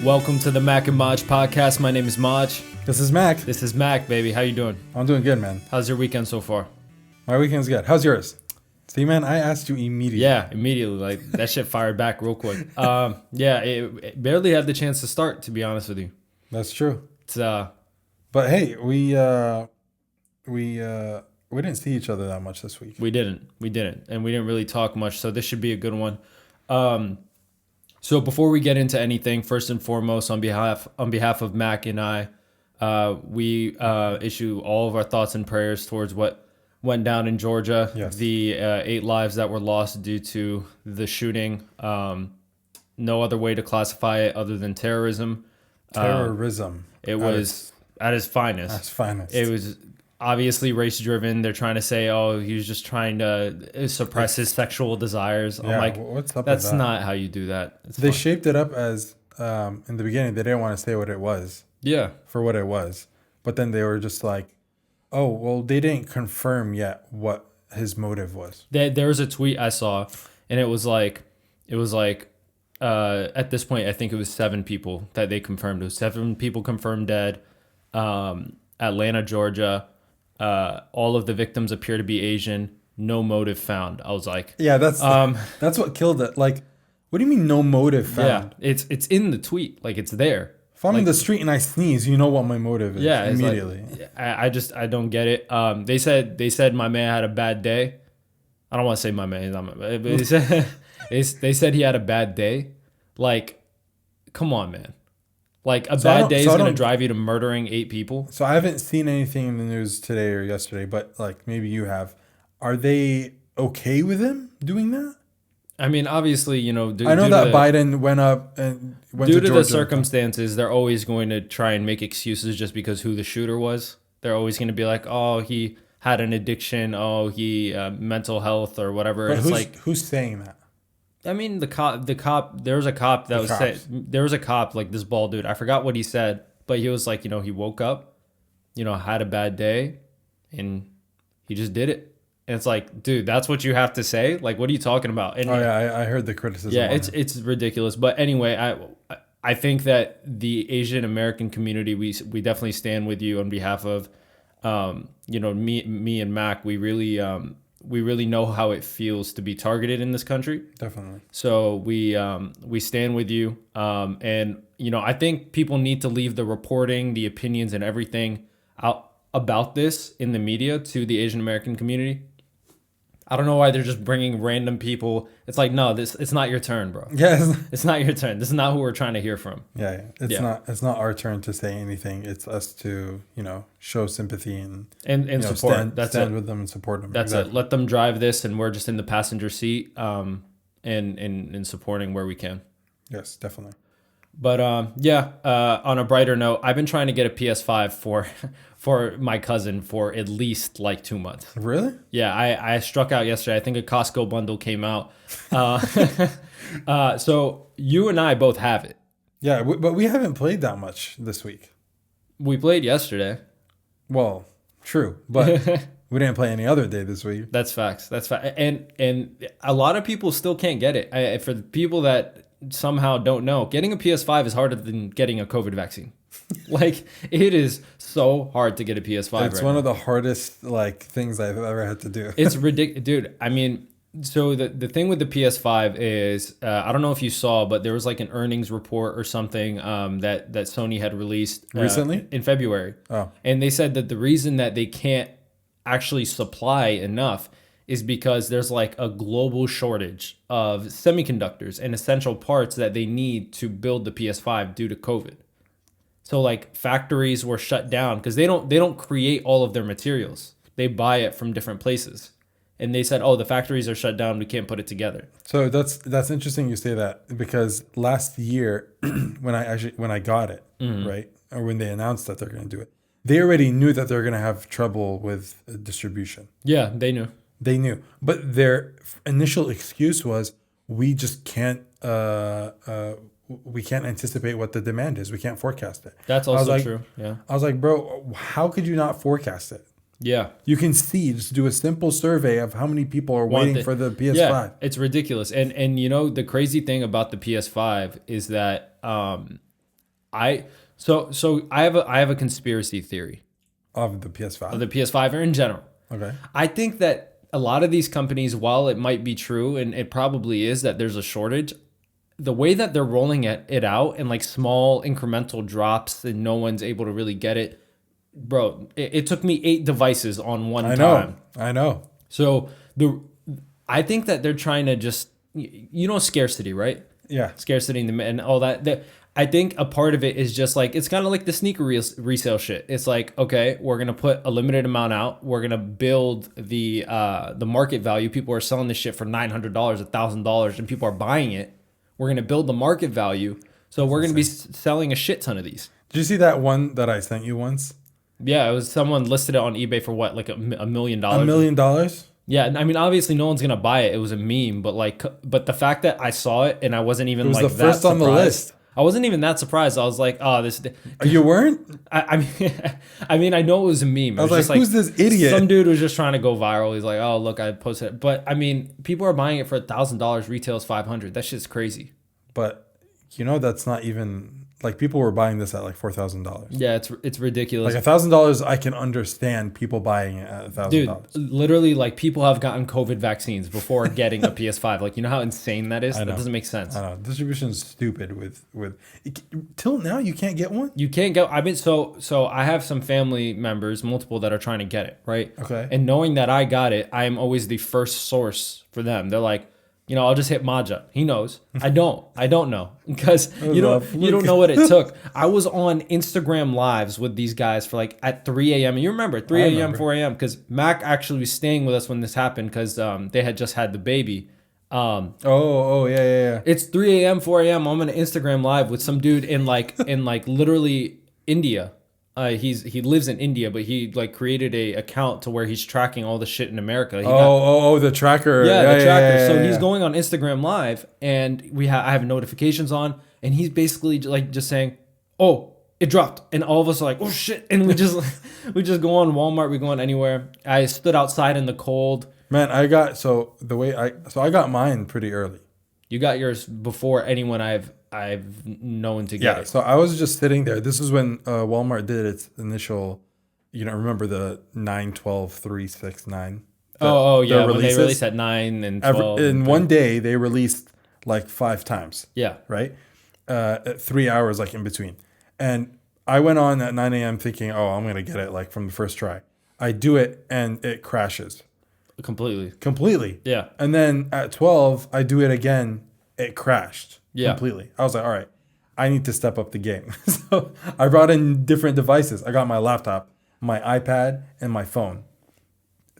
Welcome to the Mac and Maj podcast. My name is Maj. This is Mac. This is Mac, baby. How you doing? I'm doing good, man. How's your weekend so far? My weekend's good. How's yours? See, man, I asked you immediately. Yeah, immediately. Like that shit fired back real quick. It barely had the chance to start, to be honest with you. That's true. It's But hey, we didn't see each other that much this week. we didn't, and we didn't really talk much. So this should be a good one. So before we get into anything, first and foremost, on behalf of Mac and I, we issue all of our thoughts and prayers towards what went down in Georgia. Yes. The 8 lives that were lost due to the shooting. No other way to classify it other than terrorism. Terrorism. It was at its finest. At its finest. It was obviously race driven. They're trying to say, oh, he was just trying to suppress his sexual desires. I'm like, what's up that's with that? not how you do that. It's They fine. shaped it up as in the beginning they didn't want to say what it was Yeah. for what it was, but then they were just like, oh well, they didn't confirm yet what his motive was. There was a tweet I saw, and it was like at this point I think it was 7 people that they confirmed. It was 7 people confirmed dead. Atlanta, Georgia. All of the victims appear to be Asian. No motive found. I was like, Yeah, that's what killed it. Like, what do you mean no motive found? yeah, it's in the tweet. Like it's there. If I'm in the street and I sneeze, you know what my motive is. Yeah, it's immediately. Like, I don't get it. They said my man had a bad day. I don't want to say my man. He's not my man. But they said he had a bad day. Like, come on, man. Like a bad day is gonna drive you to murdering 8 people. So I haven't seen anything in the news today or yesterday, but like maybe you have. Are they okay with him doing that? I mean, obviously, you know, I know that Biden went up and went due to to Georgia. the circumstances, they're always going to try and make excuses just because who the shooter was. They're always going to be like, oh, he had an addiction. Oh, he mental health or whatever. But It's who's saying that? I mean, the cop, there was a cop that there was a cop, like this bald dude. I forgot what he said, but he was like, you know, he woke up, you know, had a bad day and he just did it. And it's like, dude, that's what you have to say? Like, what are you talking about? And I heard the criticism. yeah, it's ridiculous. But anyway, I think that the Asian American community, we definitely stand with you on behalf of, you know, me and Mac. We really know how it feels to be targeted in this country. Definitely. So we stand with you. And you know, I think people need to leave the reporting, the opinions, and everything out about this in the media to the Asian American community. I don't know why they're just bringing random people. It's like, no, it's not your turn, bro. Yeah, It's not your turn. This is not who we're trying to hear from. yeah. It's not our turn to say anything. It's us to, you know, show sympathy and support. Stand with them and support them. That's it. Let them drive this, and we're just in the passenger seat, and supporting where we can. Yes, definitely. But on a brighter note, I've been trying to get a PS5 for my cousin for at least like 2 months. Really? Yeah, I struck out yesterday. I think a Costco bundle came out. So you and I both have it. Yeah, but we haven't played that much this week. We played yesterday. Well, true, but we didn't play any other day this week. That's facts. And a lot of people still can't get it. For the people that somehow don't know, getting a PS5 is harder than getting a COVID vaccine. Like, it is so hard to get a PS5. It's one of the hardest like things I've ever had to do. It's ridiculous, dude. I mean, so the thing with the PS5 is, I don't know if you saw, but there was like an earnings report or something that Sony had released recently in February. Oh, And they said that the reason that they can't actually supply enough is because there's like a global shortage of semiconductors and essential parts that they need to build the PS5 due to COVID. So like factories were shut down because they don't create all of their materials. They buy it from different places. And they said, oh, the factories are shut down. We can't put it together. so that's interesting you say that, because last year when I got it, right, or when they announced that they're going to do it, they already knew that they're going to have trouble with distribution. Yeah, they knew. They knew, but their initial excuse was, we just can't anticipate what the demand is. We can't forecast it. That's also true. Yeah. I was like, bro, how could you not forecast it? Yeah. You can see, just do a simple survey of how many people are waiting for the PS5. Yeah, it's ridiculous. And you know, the crazy thing about the PS5 is that I have a conspiracy theory Of the PS5. of the PS5 or in general. Okay. I think that a lot of these companies, while it might be true, and it probably is that there's a shortage, the way that they're rolling it out in like small incremental drops and no one's able to really get it, bro, it took me 8 devices on one time. I know. So I think that they're trying to just, scarcity, right? Yeah. Scarcity and all that. I think a part of it is just like, it's kind of like the sneaker resale shit. It's like, okay, we're gonna put a limited amount out. We're gonna build the market value. People are selling this shit for $900, $1,000, and people are buying it. We're gonna build the market value. So we're gonna be selling a shit ton of these. Did you see that one that I sent you once? Yeah, it was someone listed it on eBay for what, like $1 million. $1 million? Yeah, I mean, obviously no one's gonna buy it. It was a meme, but the fact that I saw it and I wasn't even was like the first that on the list. I wasn't even that surprised. I was like, oh, this. You weren't? I mean, I know it was a meme. I was just like, who's this idiot? Some dude was just trying to go viral. He's like, oh, look, I posted it. But I mean, people are buying it for $1,000. Retail's $500. That shit's crazy. But that's not even like people were buying this at like $4,000. Yeah, it's ridiculous. Like $1,000, I can understand people buying it at $1,000. Dude, literally, like people have gotten COVID vaccines before getting a PS5. Like, you know how insane that is? That doesn't make sense. I know distribution's stupid with till now you can't get one. You can't get. I mean, so I have some family members, multiple, that are trying to get it, right? Okay. And knowing that I got it, I am always the first source for them. They're like, I'll just hit Maja. He knows. I don't know because you don't know what it took. I was on Instagram lives with these guys for like at 3 a.m. And you remember 3 a.m., 4 a.m. because Mac actually was staying with us when this happened because they had just had the baby. Yeah. It's 3 a.m., 4 a.m. I'm on an Instagram live with some dude in like literally India. He lives in India, but he like created a account to where he's tracking all the shit in America. The tracker. Yeah, the tracker. Yeah, so he's going on Instagram Live, and I have notifications on, and he's basically like just saying, "Oh, it dropped," and all of us are like, "Oh shit!" And we just go on Walmart, we go on anywhere. I stood outside in the cold. Man, I got I got mine pretty early. You got yours before anyone I've known to get it. So I was just sitting there. This is when Walmart did its initial, remember the 9, 12, 3, 6, 9? Yeah, when they released at 9 and 12. In one day, they released like 5 times. Yeah. Right? 3 hours like in between. And I went on at 9 a.m. thinking, oh, I'm going to get it like from the first try. I do it and it crashes. Completely. Yeah. And then at 12, I do it again. It crashed. Yeah. Completely. I was like, all right, I need to step up the game. So I brought in different devices. I got my laptop, my iPad, and my phone.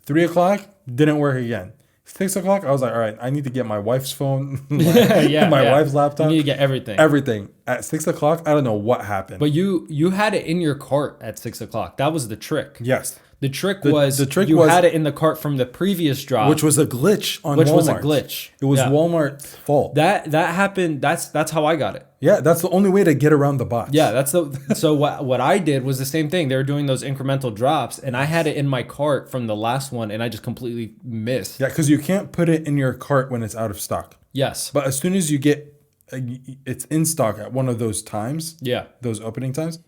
3 o'clock, didn't work again. 6 o'clock, I was like, all right, I need to get my wife's phone, my wife's laptop. You need to get everything. Everything. At 6 o'clock, I don't know what happened. But you had it in your cart at 6 o'clock. That was the trick. Yes. The trick was you had it in the cart from the previous drop, which was a glitch on Walmart. It was Walmart's fault. That happened. That's how I got it. Yeah, that's the only way to get around the bots. Yeah, so what I did was the same thing. They were doing those incremental drops, and I had it in my cart from the last one, and I just completely missed. Yeah, because you can't put it in your cart when it's out of stock. Yes, but as soon as you get it's in stock at one of those times. Yeah, those opening times.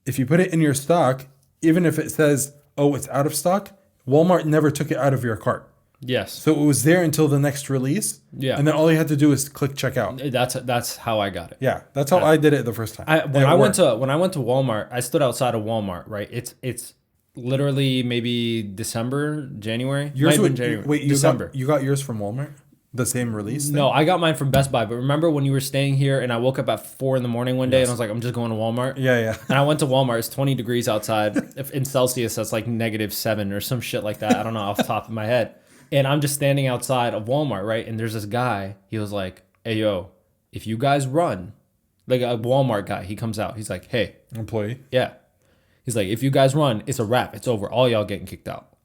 If you put it in your stock, even if it says, oh, it's out of stock, Walmart never took it out of your cart. Yes. So it was there until the next release. Yeah. And then all you had to do is click checkout. That's how I got it. Yeah. That's how I did it the first time. When I went to Walmart, I stood outside of Walmart, right? It's literally maybe December, January. Yours might have been January. Wait, December. You got yours from Walmart? The same release thing? No, I got mine from Best Buy. But remember when you were staying here and I woke up at 4 a.m. one day and I was like, I'm just going to Walmart? Yeah. And I went to Walmart. It's 20 degrees outside. In Celsius, that's like -7 or some shit like that. I don't know off the top of my head. And I'm just standing outside of Walmart, right? And there's this guy. He was like, hey, yo, if you guys run, like a Walmart guy, he comes out. He's like, hey. Employee? Yeah. He's like, if you guys run, it's a wrap. It's over. All y'all getting kicked out.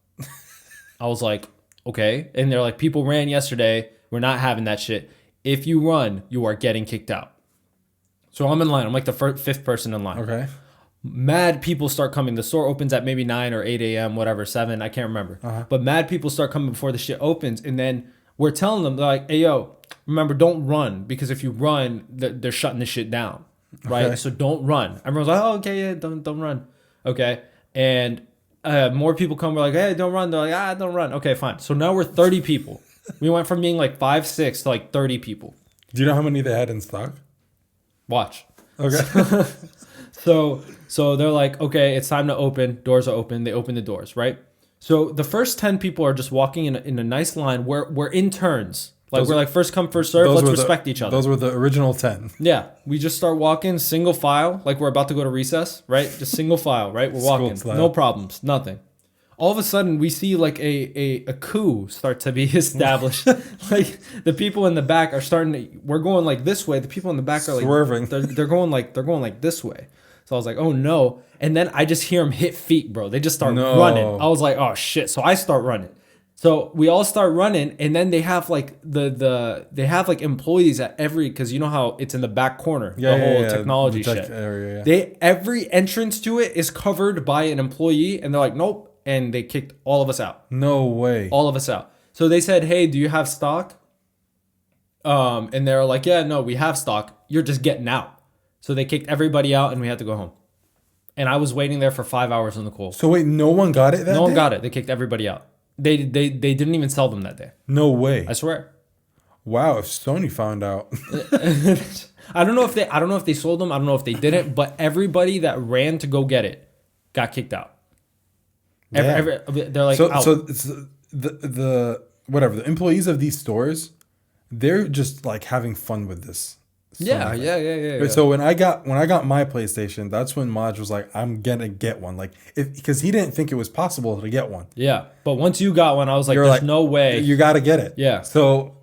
I was like, okay. And they're like, people ran yesterday. We're not having that shit. If you run, you are getting kicked out. So I'm in line. I'm like the fifth person in line. Okay. Mad people start coming. The store opens at maybe 9 or 8 a.m., whatever, 7. I can't remember. But mad people start coming before the shit opens. And then we're telling them, they're like, hey, yo, remember, don't run. Because if you run, they're shutting this shit down. right? Okay. So don't run. Everyone's like, oh, okay, yeah, don't run. Okay. And more people come, we're like, hey, don't run. They're like, don't run. Okay, fine. So now we're 30 people. We went from being like 5, 6 to like 30 people. Do you know how many they had in stock? Watch. Okay. So they're like, okay, it's time to open. Doors are open. They open the doors, right? So the first 10 people are just walking in a nice line. We're in turns. Like we're like first come, first serve. Let's respect each other. Those were the original 10. Yeah. We just start walking single file, like we're about to go to recess, right? Just single file, right? We're walking. No problems. Nothing. All of a sudden, we see like a coup start to be established. Like the people in the back are starting to. We're going like this way. The people in the back are like swerving. They're going like this way. So I was like, oh no! And then I just hear them hit feet, bro. They just start running. I was like, oh shit! So I start running. So we all start running, and then they have like they have like employees at every, because you know how it's in the back corner, the whole technology shit. Area, Every entrance to it is covered by an employee, and they're like, nope. And they kicked all of us out. No way. All of us out. So they said, hey, do you have stock? And they're like, yeah, no, we have stock. You're just getting out. So they kicked everybody out and we had to go home. And I was waiting there for 5 hours in the cold. So wait, no one got it that day? No one got it. They kicked everybody out. They didn't even sell them that day. No way. I swear. Wow, if Sony found out. I don't know if they sold them. I don't know if they didn't. But everybody that ran to go get it got kicked out. They're like, out. So it's the employees of these stores, they're just like having fun with this. Yeah. Right, so when I got my PlayStation, that's when Maj was like, I'm gonna get one, like because he didn't think it was possible to get one. Yeah, but once you got one, I was like, there's no way. You got to get it. Yeah. So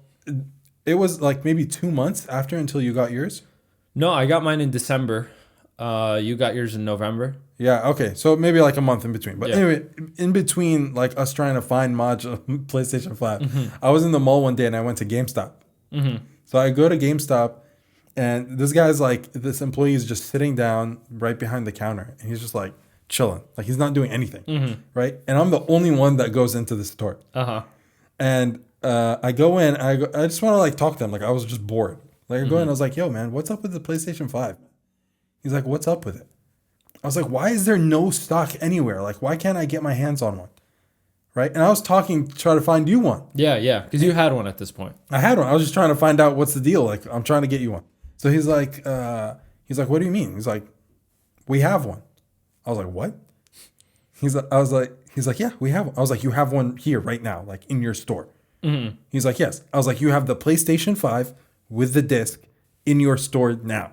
it was like maybe 2 months after until you got yours. No, I got mine in December. You got yours in November. Yeah, okay. So maybe like a month in between. But anyway, in between like us trying to find Maj a PlayStation 5, I was in the mall one day and I went to GameStop. So I go to GameStop and this employee is just sitting down right behind the counter and he's just like chilling. Like he's not doing anything, right? And I'm the only one that goes into the store. And I go in, I just want to like talk to them. Like I was just bored. Like I go in, I was like, yo man, what's up with the PlayStation 5? He's like, what's up with it? I was like, why is there no stock anywhere? Like, why can't I get my hands on one? Right? And I was talking to try to find you one. Yeah. Because you had one at this point. I had one. I was just trying to find out what's the deal. Like, I'm trying to get you one. So he's like, what do you mean? He's like, we have one. I was like, what? He's like, yeah, we have one. I was like, you have one here right now, like in your store. He's like, yes. I was like, you have the PlayStation 5 with the disc in your store now.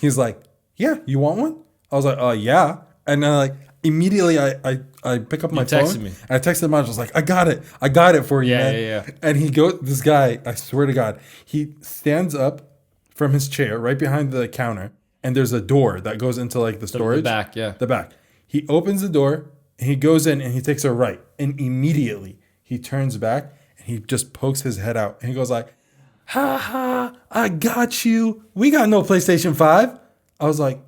He's like, yeah, you want one? I was like, yeah. And then like immediately I pick up my phone. Me. And I texted him. I was like, I got it for you, man. Yeah. And this guy, I swear to God, he stands up from his chair right behind the counter and there's a door that goes into like the storage. The back. He opens the door and he goes in and he takes a right. And immediately he turns back and he just pokes his head out. And he goes like, ha ha, I got you. We got no PlayStation 5. I was like,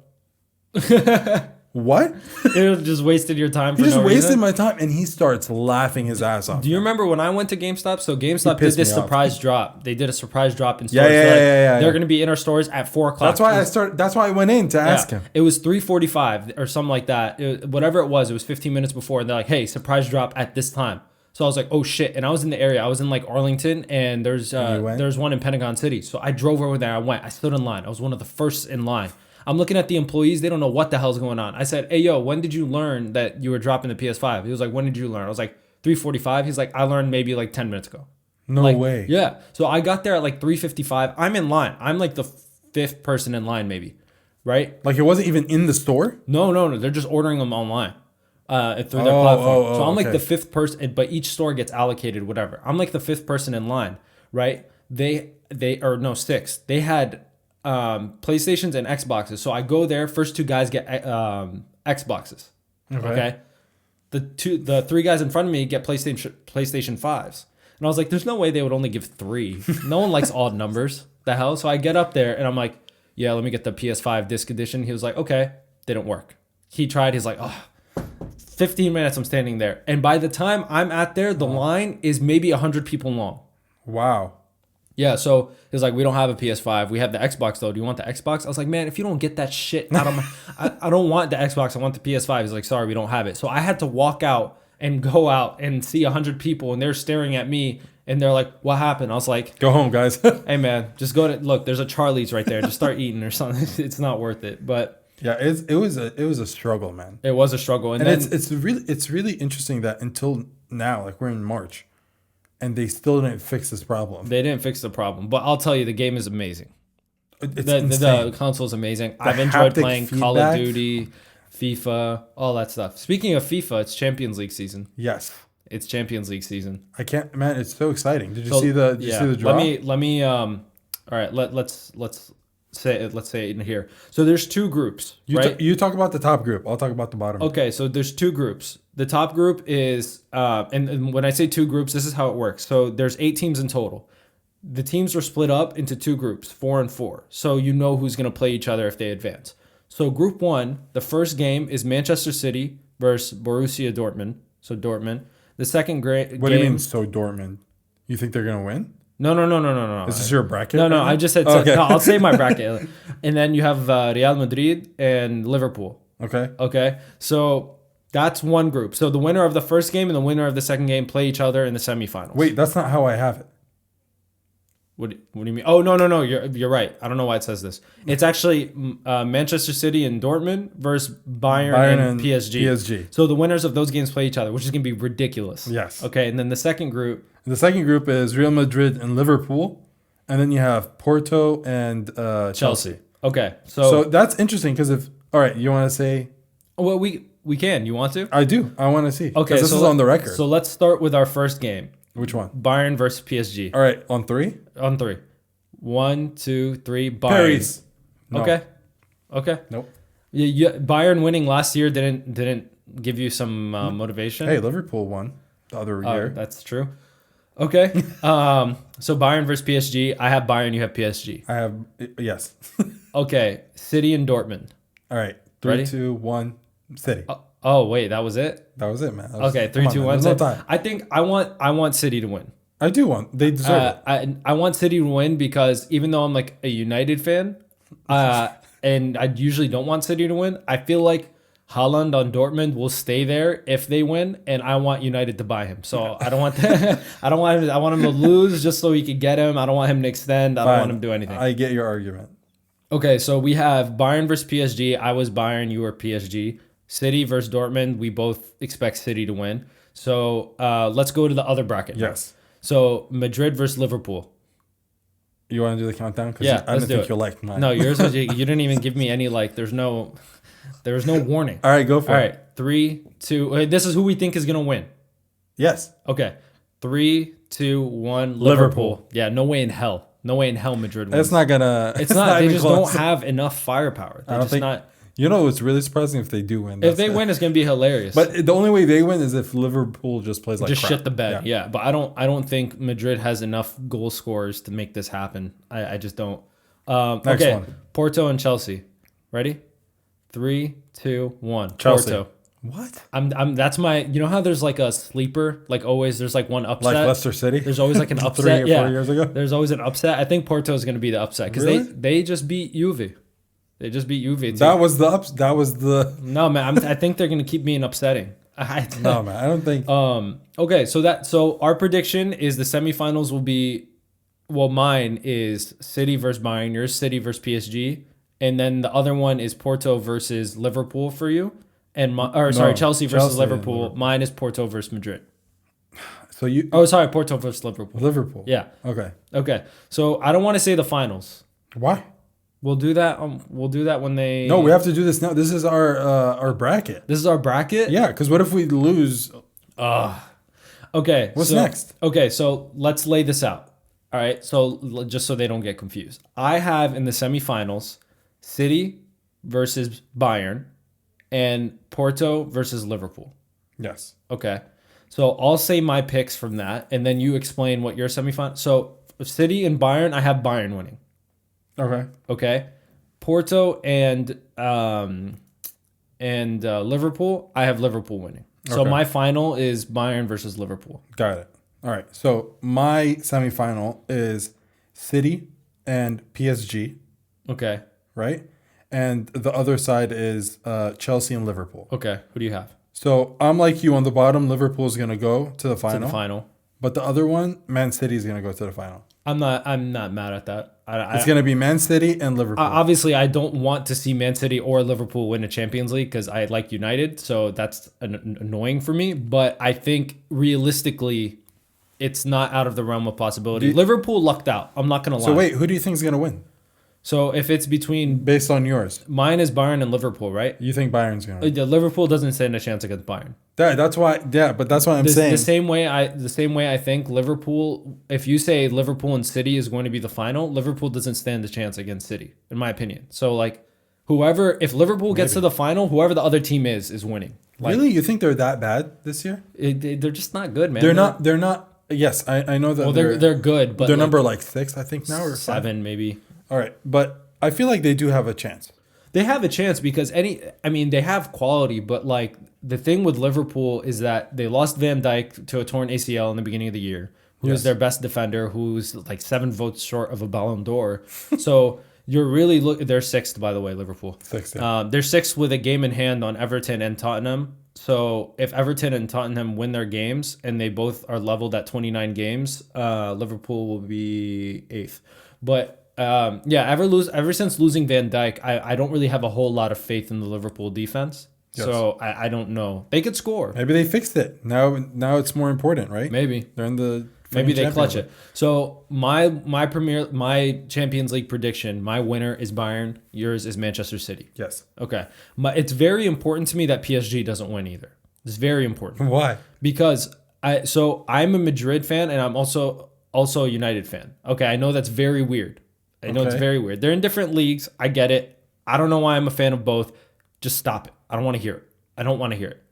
what? It just wasted your time. He just wasted my time, and he starts laughing his ass off. Do you remember when I went to GameStop? So GameStop did this surprise drop. They did a surprise drop in stores. They're going to be in our stores at 4:00. That's why I went in to ask him. It was 3:45 or something like that. Whatever it was 15 minutes before, and they're like, "Hey, surprise drop at this time." So I was like, "Oh shit!" And I was in the area. I was in like Arlington, and there's one in Pentagon City. So I drove over there. I went. I stood in line. I was one of the first in line. I'm looking at the employees. They don't know what the hell's going on. I said, hey, yo, when did you learn that you were dropping the PS5? He was like, when did you learn? I was like, 3:45. He's like, I learned maybe like 10 minutes ago. No way. Yeah. So I got there at like 3:55. I'm in line. I'm like the 5th person in line maybe, right? Like it wasn't even in the store? No. They're just ordering them online through their platform. So I'm like the 5th person, but each store gets allocated whatever. I'm like the 5th person in line, right? They or no, 6th. They had PlayStations and Xboxes. So I go there. First 2 guys get Xboxes. Okay. The 3 guys in front of me get PlayStation 5s. And I was like, there's no way they would only give 3. No one likes odd numbers. The hell? So I get up there and I'm like, yeah, let me get the PS5 disc edition. He was like, okay. Didn't work. He tried. He's like, 15 minutes I'm standing there. And by the time I'm at there, the line is maybe 100 people long. Wow. Yeah, so it's like we don't have a PS5. We have the Xbox though. Do you want the Xbox? I was like, man, if you don't get that shit out of my, I don't want the Xbox. I want the PS5. He's like, sorry, we don't have it. So I had to walk out and go out and see 100 people, and they're staring at me, and they're like, what happened? I was like, Go home, guys. hey man, just go to look. There's a Charlie's right there. Just start eating or something. It's not worth it. But Yeah, it was a struggle, man. it was a struggle, and And then it's really interesting that until now, like we're in March, and they still didn't fix this problem. they didn't fix the problem. But I'll tell you, the game is amazing. It's The insane. console is amazing. I've enjoyed haptic playing Call of feedback. Duty, FIFA, all that stuff. Speaking of FIFA, it's Champions League season. Yes, It's Champions League season. I can't, man. It's so exciting. Did you So, see the? Did you see the draw? Let me all right, let's say it in here. So there's two groups, right? You talk about the top group. I'll talk about the bottom. Okay, so there's two groups. The top group is and when I say two groups, this is how it works. So there's 8 teams in total. The teams are split up into two groups, 4 and 4. So you know who's going to play each other if they advance. So group 1, the first game is Manchester City versus Borussia Dortmund. So Dortmund. The second game. What do you mean? So Dortmund? You think they're gonna win? No. Is this your bracket? No, right now? I just said. Okay. No, I'll say my bracket. And then you have Real Madrid and Liverpool. Okay. Okay, so that's one group. So the winner of the first game and the winner of the second game play each other in the semifinals. Wait, that's not how I have it. What do you mean? Oh no. You're right. I don't know why it says this. It's actually Manchester City and Dortmund versus Bayern and PSG. PSG. So the winners of those games play each other, which is gonna be ridiculous. Yes. Okay, and then the second group. The second group is Real Madrid and Liverpool, and then you have Porto and Chelsea. Okay, So that's interesting because all right, you want to say? well we can. You want to? I do. I want to see. Okay, This so is on the record. So let's start with our first game. Which one? Bayern versus PSG. All right, on 3. On 3. 1, 2, 3. Bayern. Paris. No. Okay. Nope. Bayern winning last year didn't give you some motivation. Hey, Liverpool won the other year. That's true. Okay. So Bayern versus PSG. I have Bayern. You have PSG. I have yes. Okay. City and Dortmund. All right, 3, Ready? 2, 1. City. Oh wait, that was it. That was it, man. That was, Okay. 3, come on, 2, man. 1. There's no time. I think I want City to win. I do want. They deserve it. I want City to win because even though I'm like a United fan, and I usually don't want City to win, I feel like Haaland on Dortmund will stay there if they win, and I want United to buy him. So I don't want that. I don't want him. I want him to lose just so we could get him. I don't want him to extend. I don't want him to do anything. I get your argument. Okay, so we have Bayern versus PSG. I was Bayern. You were PSG. City versus Dortmund. We both expect City to win. So let's go to the other bracket. Yes. So Madrid versus Liverpool. You want to do the countdown? Because Yeah, I let's don't do think it. you'll like mine. No, yours was you didn't even give me any there was no warning. All right, go for All it. right, 3, 2. This is who we think is gonna win. Yes. Okay, 3, 2, 1. Liverpool. Liverpool. Yeah, no way in hell. No way in hell Madrid wins. It's not gonna. It's not. They even just close. don't have enough firepower. They're I don't just think. not. You know what's really surprising if they do win? If they win, it's gonna be hilarious. But the only way they win is if Liverpool just plays like just crap. shit the bed. Yeah. But I don't think Madrid has enough goal scorers to make this happen. I just don't. Next Okay, one. Porto and Chelsea. Ready? 3, 2, 1. Chelsea. Porto. What? I'm that's my, you know how there's like a sleeper, like always there's like one upset. Like Leicester City? There's always like an 3 upset. or 4 Yeah. years ago? There's always an upset. I think Porto is going to be the upset because Really? they just beat Juve. They just beat Juve. Too. That was the. No man, I think they're going to keep being upsetting. No man, I don't think. Okay, so our prediction is the semifinals will be, well, mine is City versus Bayern, yours City versus PSG, and then the other one is Porto versus Liverpool for you, and Chelsea versus Chelsea Liverpool. and Liverpool. Mine is Porto versus Madrid. So you. Oh, sorry, Porto versus Liverpool. Liverpool. Yeah. Okay. Okay. So I don't want to say the finals. Why? We'll do that. We'll do that when they. No, we have to do this now. This is our bracket. This is our bracket. Yeah, because what if we lose? Okay. What's so- next? Okay, so let's lay this out. All right. So just so they don't get confused, I have in the semifinals City versus Bayern, and Porto versus Liverpool. Yes. Okay. So I'll say my picks from that, and then you explain what your semifinal. So City and Bayern, I have Bayern winning. Okay. Okay. Porto and Liverpool, I have Liverpool winning. So Okay. my final is Bayern versus Liverpool. Got it. All right. So my semifinal is City and PSG, Okay. right? And the other side is Chelsea and Liverpool. Okay. Who do you have? So I'm like you on the bottom. Liverpool is going to go to the To final. the final. But the other one, Man City is going to go to the final. I'm not mad at that. It's going to be Man City and Liverpool. Obviously, I don't want to see Man City or Liverpool win a Champions League because I like United, so that's annoying for me. But I think realistically, it's not out of the realm of possibility. Liverpool lucked out. I'm not gonna lie. So wait, who do you think is going to win? So if it's between Based on yours, mine is Bayern and Liverpool, right? you think Bayern's going to win? Liverpool doesn't stand a chance against Bayern. That's why. Yeah, but that's what I'm saying. The same way I think Liverpool. If you say Liverpool and City is going to be the final, Liverpool doesn't stand a chance against City, in my opinion. So like, if Liverpool gets to the final, whoever the other team is winning. Like, Really, you think they're that bad this year? they're just not good, man. They're not. They're not. Yes, I know that. Well, they're good, but they're like number like 6, I think now, or 5. 7 maybe. All right, but I feel like they do have a chance. They have a chance because they have quality, but like the thing with Liverpool is that they lost Van Dijk to a torn ACL in the beginning of the year, who's Yes. their best defender, who's like 7 votes short of a Ballon d'Or. So you're really they're sixth, by the way, Liverpool. Sixth, yeah. They're sixth with a game in hand on Everton and Tottenham. So if Everton and Tottenham win their games and they both are leveled at 29 games, Liverpool will be eighth. But ever since losing Van Dijk, I don't really have a whole lot of faith in the Liverpool defense. Yes. So I don't know. They could score. Maybe they fixed it. Now it's more important, right? Maybe. They're in the Maybe they Champions clutch League. it. So my Champions League prediction, my winner is Bayern. Yours is Manchester City. Yes. Okay. It's very important to me that PSG doesn't win either. It's very important. Why? Because I'm a Madrid fan and I'm also a United fan. Okay, I know that's very weird. I know it's Okay. very weird. They're in different leagues. I get it. I don't know why I'm a fan of both. Just stop it. I don't want to hear it. I don't want to hear it.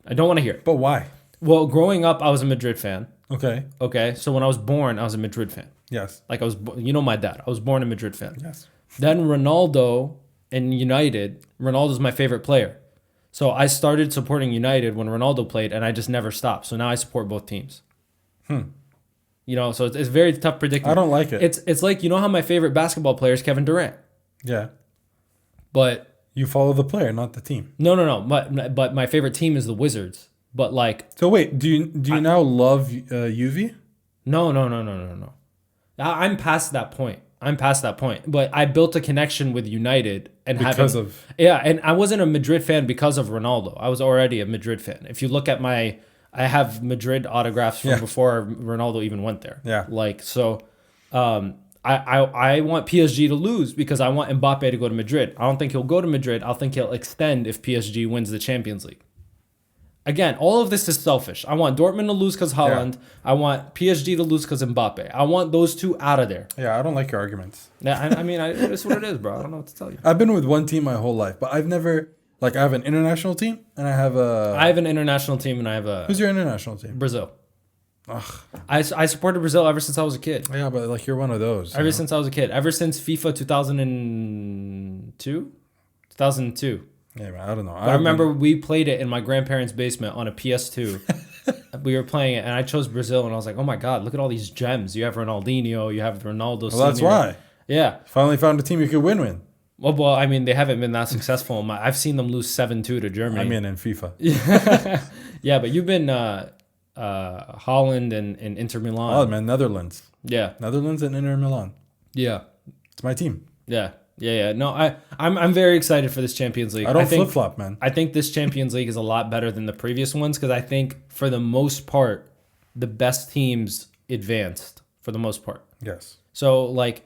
I don't want to hear it. But why? Well, growing up, I was a Madrid fan. Okay. Okay, so when I was born, I was a Madrid fan. Yes. Like my dad. I was born a Madrid fan. Yes. Then Ronaldo and United. Ronaldo's my favorite player. So I started supporting United when Ronaldo played, and I just never stopped. So now I support both teams. So it's very tough predicting. I don't like it. It's like, how my favorite basketball player is Kevin Durant. Yeah. But You follow the player, not the team. no. But my favorite team is the Wizards. But like, So wait, do you now love UV? no. I'm past that point. But I built a connection with United and and I wasn't a Madrid fan because of Ronaldo. I was already a Madrid fan. If you look at I have Madrid autographs from before Ronaldo even went there. Yeah. Like, so I want PSG to lose because I want Mbappe to go to Madrid. I don't think he'll go to Madrid. I think he'll extend if PSG wins the Champions League. Again, all of this is selfish. I want Dortmund to lose because Haaland. Yeah. I want PSG to lose because Mbappe. I want those two out of there. Yeah, I don't like your arguments. Yeah, it's what it is, bro. I don't know what to tell you. I've been with one team my whole life, but I've never I have an international team and I have an international team and I have a Who's your international team? Brazil. Ugh. I supported Brazil ever since I was a kid. Yeah, but like you're one of those. Ever since I was a kid. Ever since FIFA 2002? 2002. Yeah, man, I don't know. I remember we played it in my grandparents' basement on a PS2. We were playing it, and I chose Brazil, and I was like, "Oh my God, look at all these gems! You have Ronaldinho, you have Ronaldo." Well, that's Senior. why. Yeah. Finally found a team you could win with. Well, I mean, they haven't been that successful. I've seen them lose 7-2 to Germany. I mean, in FIFA. Yeah, but you've been Holland and Inter Milan. Oh man, Netherlands. Yeah. Netherlands and Inter Milan. Yeah. It's my team. Yeah. No, I'm very excited for this Champions League. I don't flip flop, man. I think this Champions League is a lot better than the previous ones because I think for the most part, the best teams advanced for the most part. Yes. So like,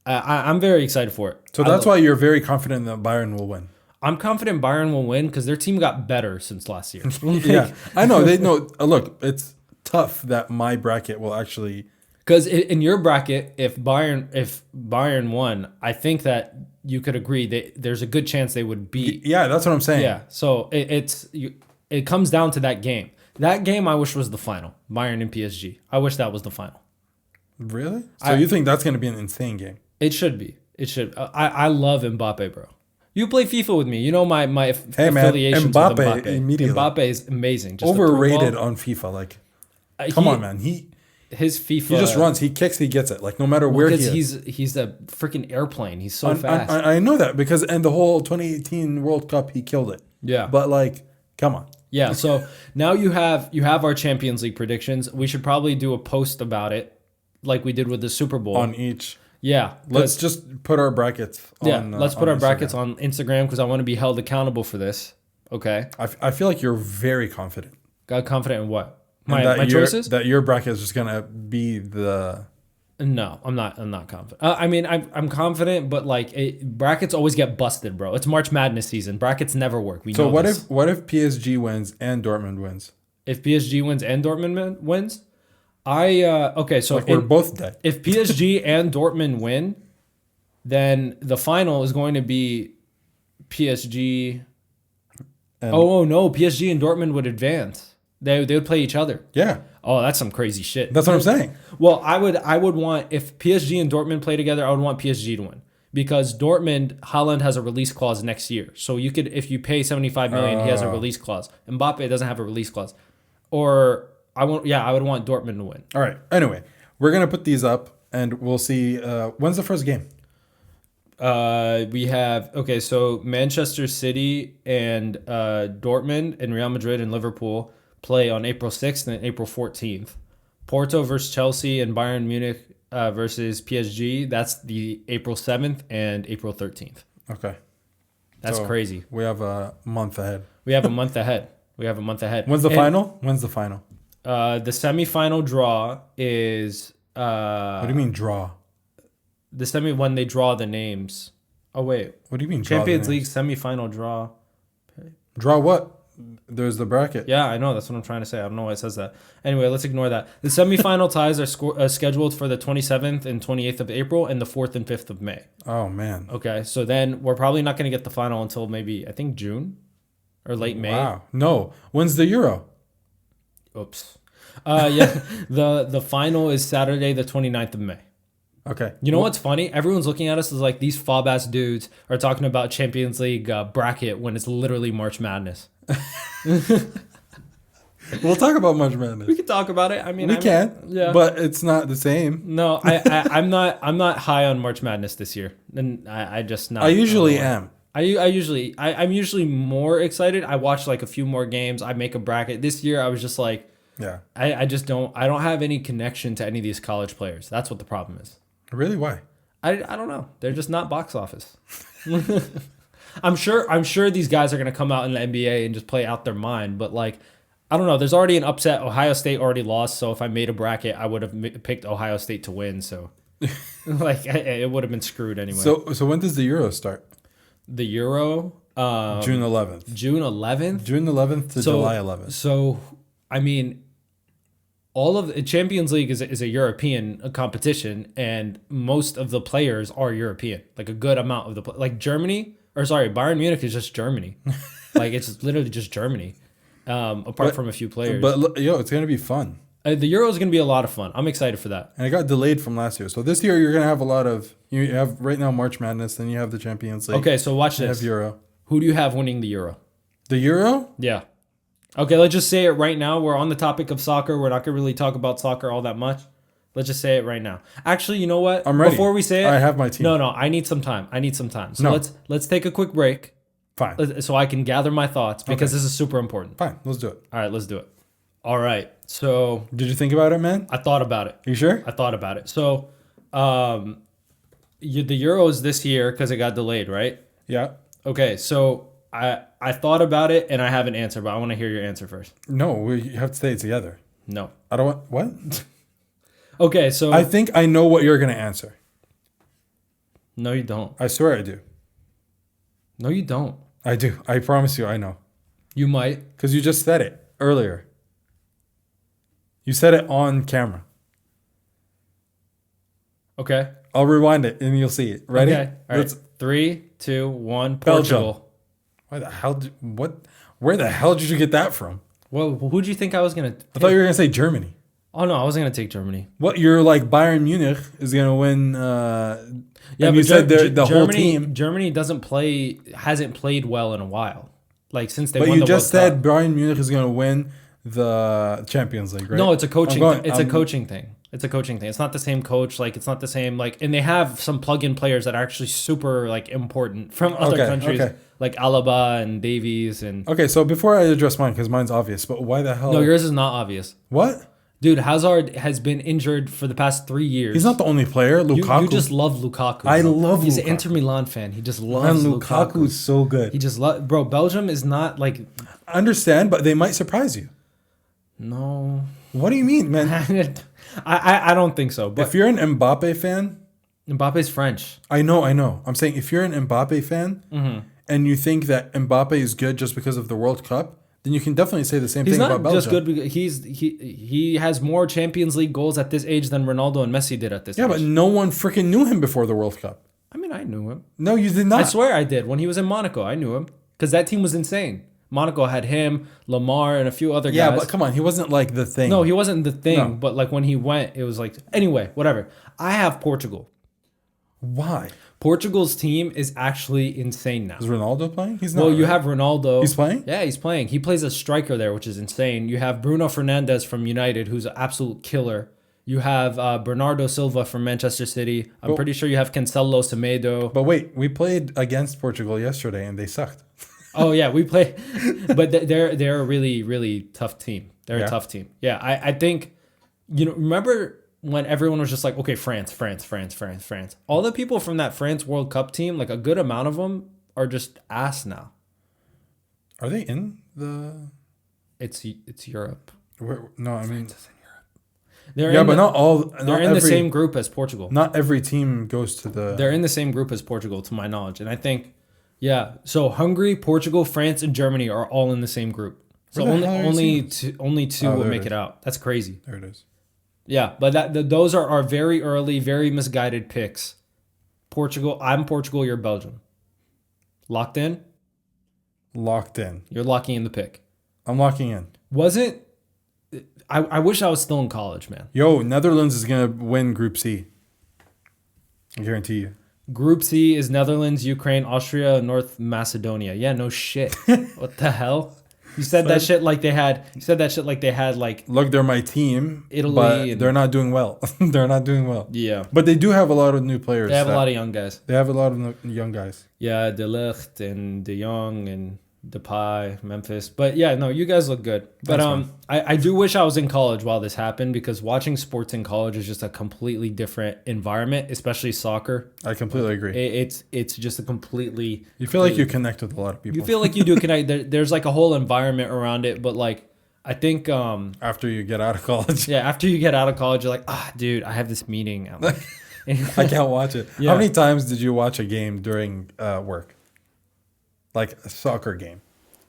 I'm very excited for it. So that's why you're very confident that Bayern will win. I'm confident Bayern will win because their team got better since last year. Yeah, I know. They know. Look, it's tough that my bracket will actually. Because in your bracket, if Bayern won, I think that you could agree that there's a good chance they would beat. Yeah, that's what I'm saying. Yeah, so it comes down to that game. That game I wish was the final. Bayern and PSG. I wish that was the final. Really? So you think that's going to be an insane game? It should be. It should. I love Mbappe, bro. You play FIFA with me. You know my affiliations Mbappe, with Mbappe. immediately. Mbappe is amazing. Just Overrated on FIFA. Like, come on, man. his FIFA. He just runs. He kicks. He gets it. Like no matter where he is. He's a freaking airplane. He's so fast. I know that because and the whole 2018 World Cup he killed it. Yeah. But like, come on. Yeah. So now you have our Champions League predictions. We should probably do a post about it, like we did with the Super Bowl On each. Yeah. Let's just put our brackets on let's put our Instagram. brackets on Instagram because I want to be held accountable for this. Okay. I feel like you're very confident. Got confident in what? My choices? That your bracket is just gonna be the. No, I'm not confident. I mean, I'm confident, but like brackets always get busted, bro. It's March Madness season. Brackets never work. So what if PSG wins and Dortmund wins? If PSG wins and Dortmund wins, okay. So like we're both dead. If PSG and Dortmund win, then the final is going to be PSG. And No, PSG and Dortmund would advance. They would play each other. Yeah. Oh, that's some crazy shit. That's what I'm saying. Well, I would want, if PSG and Dortmund play together, I would want PSG to win because Dortmund, Haaland has a release clause next year. So you could, if you pay 75 million, he has a release clause. Mbappe doesn't have a release clause. Or I would want Dortmund to win. All right. Anyway, we're gonna put these up and we'll see. When's the first game? We have so Manchester City and Dortmund and Real Madrid and Liverpool play on April 6th and April 14th. Porto versus Chelsea and Bayern Munich versus PSG. That's the April 7th and April 13th. Okay. That's crazy. We have a month ahead. We have a month ahead. When's the final? When's the final? The semifinal draw is what do you mean draw? When they draw the names. Oh wait. What do you mean draw? Champions League semifinal draw. Draw what? There's the bracket. Yeah, I know. That's what I'm trying to say. I don't know why it says that. Anyway, let's ignore that. The semifinal ties are scheduled for the 27th and 28th of April and the 4th and 5th of May. Oh, man. Okay, so then we're probably not going to get the final until maybe, I think, June or late May. Wow. No. When's the Euro? Oops. Yeah, the final is Saturday, the 29th of May. Okay. You know what's funny? Everyone's looking at us as like these fob-ass dudes are talking about Champions League bracket when it's literally March Madness. We'll talk about March Madness. We can talk about it. I mean, we can. Yeah. But it's not the same. No, I'm not high on March Madness this year, and I just not. I usually am. I'm usually more excited. I watch like a few more games. I make a bracket. This year I was just like, yeah. I don't have any connection to any of these college players. That's what the problem is. Really? Why? I don't know. They're just not box office. I'm sure these guys are gonna come out in the NBA and just play out their mind. But like, I don't know. There's already an upset. Ohio State already lost. So if I made a bracket, I would have picked Ohio State to win. So like, it would have been screwed anyway. So when does the Euro start? The Euro, June 11th. June 11th. June 11th to July 11th. So I mean, all of the Champions League is a European competition, and most of the players are European. Like a good amount of Bayern Munich is just Germany. Like it's literally just Germany, apart from a few players. But it's gonna be fun. The Euro is gonna be a lot of fun. I'm excited for that. And it got delayed from last year, so this year you're gonna have a lot of. You have right now March Madness, then you have the Champions League. Okay, so watch this. You have Euro. Who do you have winning the Euro? The Euro? Yeah. Okay, let's just say it right now. We're on the topic of soccer. We're not going to really talk about soccer all that much. Let's just say it right now. Actually, you know what? I'm ready. Before we say it, I have my team. No, I need some time. So let's take a quick break. Fine. So I can gather my thoughts because this is super important. Fine, let's do it. All right, let's do it. All right. So did you think about it, man? I thought about it. You sure? I thought about it. So the Euros this year because it got delayed, right? Yeah. Okay, so I thought about it and I have an answer, but I want to hear your answer first. No, we have to say it together. No. I don't want... What? Okay, so... I think I know what you're going to answer. No, you don't. I swear I do. No, you don't. I do. I promise you I know. You might. Because you just said it earlier. You said it on camera. Okay. I'll rewind it and you'll see it. Ready? Okay. All right. 3, 2, 1. Portugal. Belgium. Where the hell did you get that from? Well, who'd you think I was going to... I thought you were going to say Germany. Oh, no, I wasn't going to take Germany. What? You're like Bayern Munich is going to win... yeah, and you said the whole team. Germany hasn't played well in a while. Like, since they won the But you World just said Cup. Bayern Munich is going to win the Champions League, right? No, it's a coaching thing. It's a coaching thing. It's not the same coach. Like, it's not the same, like, and they have some plug-in players that are actually super, like, important from other countries. Like Alaba and Davies and... Okay, so before I address mine, because mine's obvious, but why the hell... No, yours is not obvious. What? Dude, Hazard has been injured for the past 3 years. He's not the only player. Lukaku. You just love Lukaku. I love He's Lukaku. an Inter Milan fan. He just loves Lukaku. Lukaku is so good. He just loves... Bro, Belgium is not, like... I understand, but they might surprise you. No. What do you mean, man? I don't think so. But If you're an Mbappe fan... Mbappe's French. I know. I'm saying if you're an Mbappe fan and you think that Mbappe is good just because of the World Cup, then you can definitely say the same thing about Belgium. He's not just good because he has more Champions League goals at this age than Ronaldo and Messi did at this age. Yeah, but no one freaking knew him before the World Cup. I mean, I knew him. No, you did not. I swear I did. When he was in Monaco, I knew him. Because that team was insane. Monaco had him, Lamar, and a few other guys. Yeah, but come on. He wasn't like the thing. No, he wasn't the thing. No. But like when he went, it was like... Anyway, whatever. I have Portugal. Why? Portugal's team is actually insane now. Is Ronaldo playing? He's not. Well, you right? have Ronaldo. He's playing? Yeah, he's playing. He plays a striker there, which is insane. You have Bruno Fernandes from United, who's an absolute killer. You have Bernardo Silva from Manchester City. I'm pretty sure you have Cancelo Semedo. But wait, we played against Portugal yesterday and they sucked. Oh, yeah, we play. But they're a really, really tough team. They're a tough team. Yeah, I think, remember when everyone was just like, okay, France. All the people from that France World Cup team, like a good amount of them are just ass now. Are they in the... It's Europe. No, I mean... They're not all... They're in the same group as Portugal. Not every team goes to the... They're in the same group as Portugal, to my knowledge. And I think, so Hungary, Portugal, France, and Germany are all in the same group. So only two will make it out. That's crazy. There it is. Yeah, but those are our very early, very misguided picks. Portugal, I'm Portugal, you're Belgium. Locked in? Locked in. You're locking in the pick. I'm locking in. I wish I was still in college, man. Yo, Netherlands is going to win Group C. I guarantee you. Group C is Netherlands, Ukraine, Austria, North Macedonia. Yeah, no shit. What the hell? You said that shit like they had. You said that shit like they had like. Look, they're my team, Italy, but they're not doing well. They're not doing well. Yeah, but they do have a lot of new players. They have a lot of young guys. They have a lot of young guys. Yeah, De Ligt and De Jong and Depay, Memphis. But yeah, no, you guys look good. But I do wish I was in college while this happened, because watching sports in college is just a completely different environment, especially soccer. I completely agree. It's just a completely... You feel like you connect with a lot of people. You feel like you do connect. There's like a whole environment around it, but like I think... after you get out of college. Yeah, after you get out of college, you're like, dude, I have this meeting. I'm like, I can't watch it. Yeah. How many times did you watch a game during work? Like a soccer game.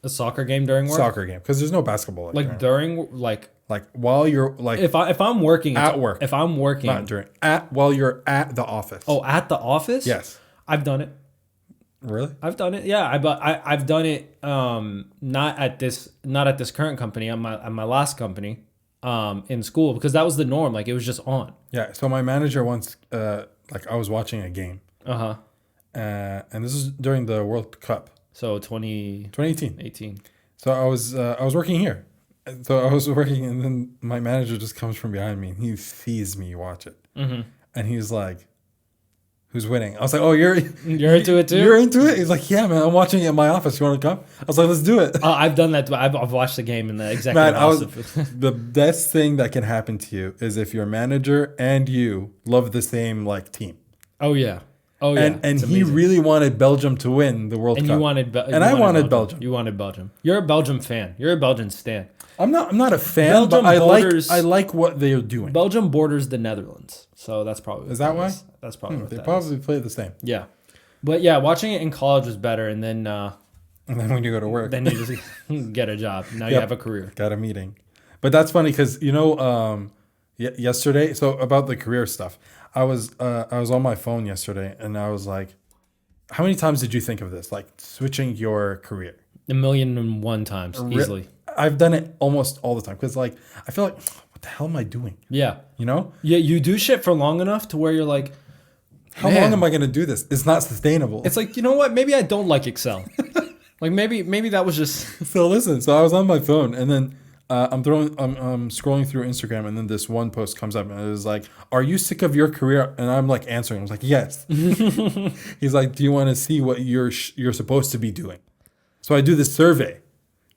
A soccer game during work? Soccer game. Because there's no basketball. Like during, like while you're like... If I'm working... At work. If I'm working... Not during. While you're at the office. Oh, at the office? Yes. I've done it. Really? I've done it. Yeah, I've done it not at this current company, at my last company in school, because that was the norm. Like, it was just on. Yeah. So my manager once, I was watching a game. Uh-huh. And this is during the World Cup. So 2018. 18. So I was working here. So I was working, and then my manager just comes from behind me and he sees me watch it. Mm-hmm. And he's like, "Who's winning?" I was like, "Oh, you're into it too? You're into it?" He's like, "Yeah, man, I'm watching it in my office. You want to come?" I was like, "Let's do it." I've done that. I've watched the game in the executive office. The best thing that can happen to you is if your manager and you love the same like team. Oh yeah. Oh yeah, and he really wanted Belgium to win the World Cup. And you wanted, I wanted Belgium. You wanted Belgium. You're a Belgium fan. You're a Belgian stan. I'm not a fan, Belgium but borders, I like what they're doing. Belgium borders the Netherlands, so that's probably. Is that why? That's probably. What they that probably play the same. Yeah, but yeah, watching it in college was better, and then. And then when you go to work, then you just get a job. Now you have a career. Got a meeting, but that's funny because yesterday. So about the career stuff, I was on my phone yesterday, and I was like, how many times did you think of this? Like switching your career? 1,000,001 times, easily. I've done it almost all the time because like I feel like, what the hell am I doing? Yeah. You know? Yeah, you do shit for long enough to where you're like, how long am I going to do this? It's not sustainable. It's like, you know what? Maybe I don't like Excel. Like maybe that was just... So listen, so I was on my phone and then I'm scrolling through Instagram, and then this one post comes up, and it was like, "Are you sick of your career?" And I'm like answering. I was like, "Yes." He's like, "Do you want to see what you're supposed to be doing?" So I do this survey,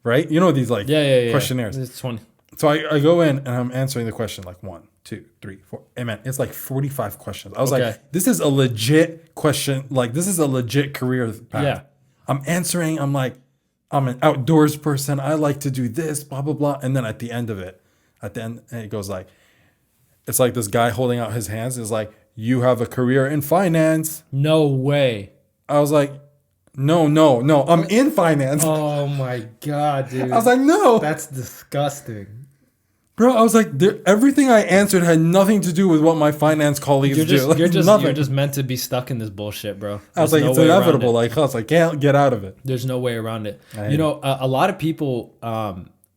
right? You know these like questionnaires. It's funny. So I go in and I'm answering the question like 1, 2, 3, 4. Hey man, it's like 45 questions. I was like, this is a legit question. Like this is a legit career path. Yeah. I'm answering. I'm like, I'm an outdoors person. I like to do this, blah, blah, blah. And then at the end, it goes like, it's like this guy holding out his hands is like, you have a career in finance. No way. I was like, no, I'm in finance. Oh my God, dude. I was like, no. That's disgusting. Bro, I was like, everything I answered had nothing to do with what my finance colleagues do. Like, you're just meant to be stuck in this bullshit, bro. I was like, it's inevitable. Like, I was like, can't get out of it. There's no way around it. You know, a lot of people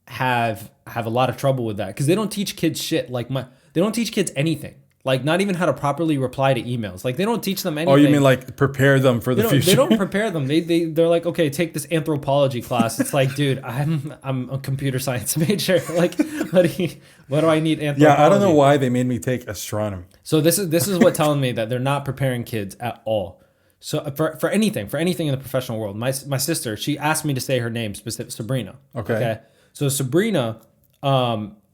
have a lot of trouble with that because they don't teach kids shit. Like they don't teach kids anything. Like not even how to properly reply to emails. Like they don't teach them anything. Oh, you mean like prepare them for the future? They don't prepare them. They're like, okay, take this anthropology class. It's like, dude, I'm a computer science major. Like, what do I need anthropology? Yeah, I don't know why they made me take astronomy. So this is what telling me that they're not preparing kids at all. So for anything in the professional world. My sister, she asked me to say her name, specific Sabrina. Okay. So Sabrina,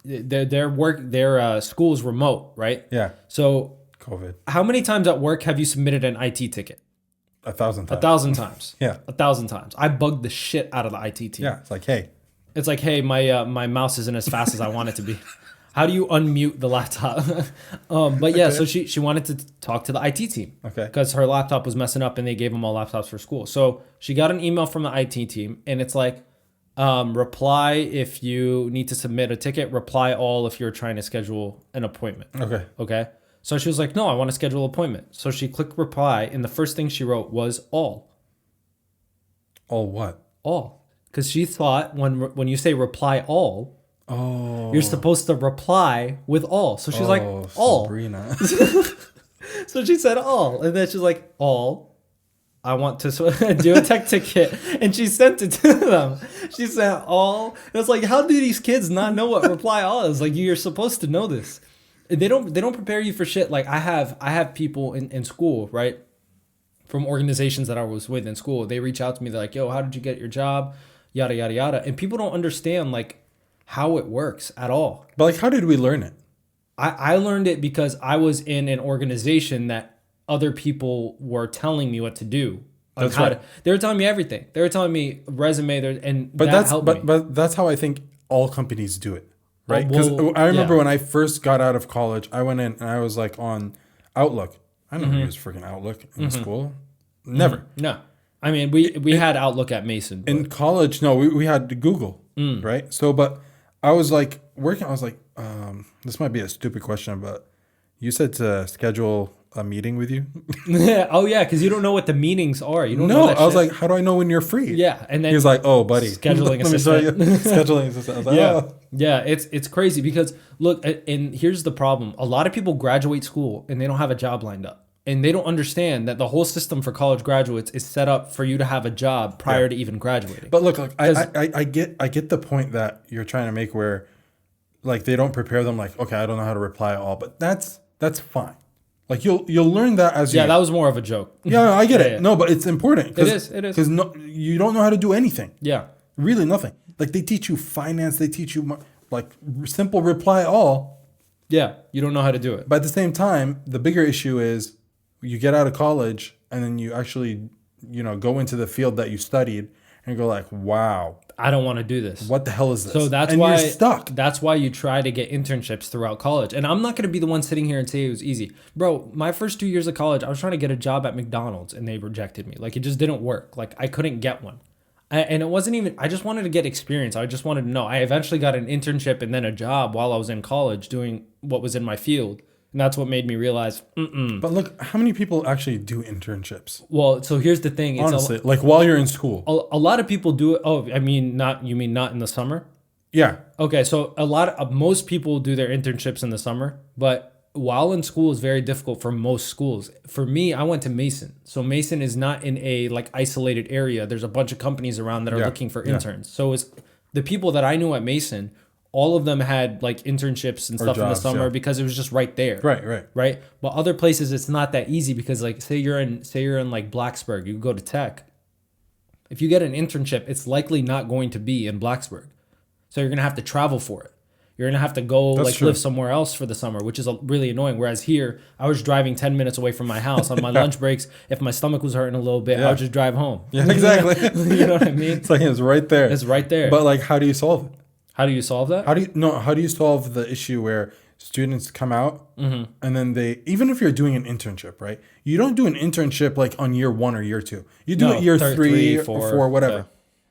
their school is remote, right? Yeah. So COVID. How many times at work have you submitted an IT ticket? 1,000 times. 1,000 times. Yeah. 1,000 times. I bugged the shit out of the IT team. Yeah. It's like, hey, my mouse isn't as fast as I want it to be. How do you unmute the laptop? But yeah, so she wanted to talk to the IT team. Okay. Because her laptop was messing up and they gave them all laptops for school. So she got an email from the IT team and it's like, reply if you need to submit a ticket, reply all if you're trying to schedule an appointment. Okay. So she was like, no, I want to schedule an appointment. So she clicked reply and the first thing she wrote was all. All what? All. Because she thought when you say reply all, you're supposed to reply with all. So she's like, all. Sabrina. So she said all. And then she's like, all. I want to do a tech ticket. And she sent it to them. She said all. And it's like, how do these kids not know what reply all is? Like, you're supposed to know this. They don't prepare you for shit. Like I have people in school, right? From organizations that I was with in school. They reach out to me. They're like, yo, how did you get your job? Yada, yada, yada. And people don't understand like how it works at all. But like, how did we learn it? I learned it because I was in an organization that other people were telling me what to do. That's right. They were telling me everything. They were telling me resume there, and but that helped me. But that's how I think all companies do it, right? Because I remember when I first got out of college, I went in and I was like on Outlook. I never used freaking Outlook in school. Never. No. I mean, we had Outlook at Mason. In college, no, we had Google, right? So, but I was like working. I was like, this might be a stupid question, but you said to schedule a meeting with you. Oh yeah, because you don't know what the meetings are. You don't know. No, that I was shit. like, how do I know when you're free? Yeah, and then he was like, oh, buddy, scheduling let me show you. assistant. Scheduling assistant. I was like, Yeah, it's crazy because look, and here's the problem: a lot of people graduate school and they don't have a job lined up. And they don't understand that the whole system for college graduates is set up for you to have a job prior to even graduating. But look, I get the point that you're trying to make where like they don't prepare them like, okay, I don't know how to reply all, but that's fine. Like you'll learn that as you. Yeah, that was more of a joke. Yeah, no, I get it. Yeah. No, but it's important. It is. Because you don't know how to do anything. Yeah. Really nothing. Like they teach you finance, they teach you like simple reply all. Yeah, you don't know how to do it. But at the same time, the bigger issue is you get out of college and then you actually, go into the field that you studied and go like, wow, I don't want to do this. What the hell is this? So that's and why you're stuck. That's why you try to get internships throughout college. And I'm not going to be the one sitting here and say it was easy. Bro, my first 2 years of college, I was trying to get a job at McDonald's and they rejected me. Like it just didn't work. Like I couldn't get one. And it wasn't even, I just wanted to get experience. I just wanted to know. I eventually got an internship and then a job while I was in college doing what was in my field. And that's what made me realize, But look, how many people actually do internships? Well, so here's the thing. Honestly, like while you're in school. A lot of people do it. Oh, I mean, you mean not in the summer? Yeah. Okay, so most people do their internships in the summer, but while in school is very difficult for most schools. For me, I went to Mason. So Mason is not in a like isolated area. There's a bunch of companies around that are looking for interns. So it's the people that I knew at Mason all of them had like internships and stuff in the jobs, summer yeah. because it was just right there. Right. But other places it's not that easy because like say you're in like Blacksburg, you go to Tech. If you get an internship, it's likely not going to be in Blacksburg. So you're going to have to travel for it. You're going to have to go live somewhere else for the summer, which is really annoying. Whereas here, I was driving 10 minutes away from my house on my lunch breaks. If my stomach was hurting a little bit, I would just drive home. Yeah, exactly. You know what I mean? It's like it's right there. It's right there. But like, how do you solve it? How do you solve that? How do you solve the issue where students come out and then even if you're doing an internship, right? You don't do an internship like on year 1 or year 2. You do it year 3 or 4, whatever. Yeah.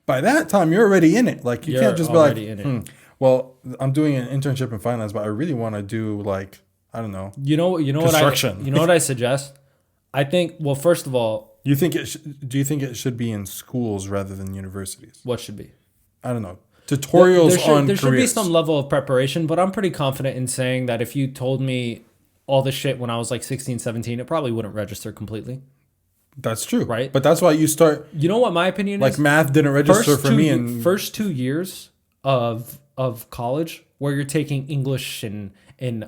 By that time, you're already in it. Like you can't just be like, well, I'm doing an internship in finance, but I really want to do like, I don't know. You know construction. What I suggest? I think, well, first of all, do you think it should be in schools rather than universities? What should be? I don't know. Tutorials there should be some level of preparation, but I'm pretty confident in saying that if you told me all this shit when I was like 16, 17, it probably wouldn't register completely. That's true. Right? But that's why you start... You know what my opinion is? Like math didn't register for me in... First 2 years of college where you're taking English and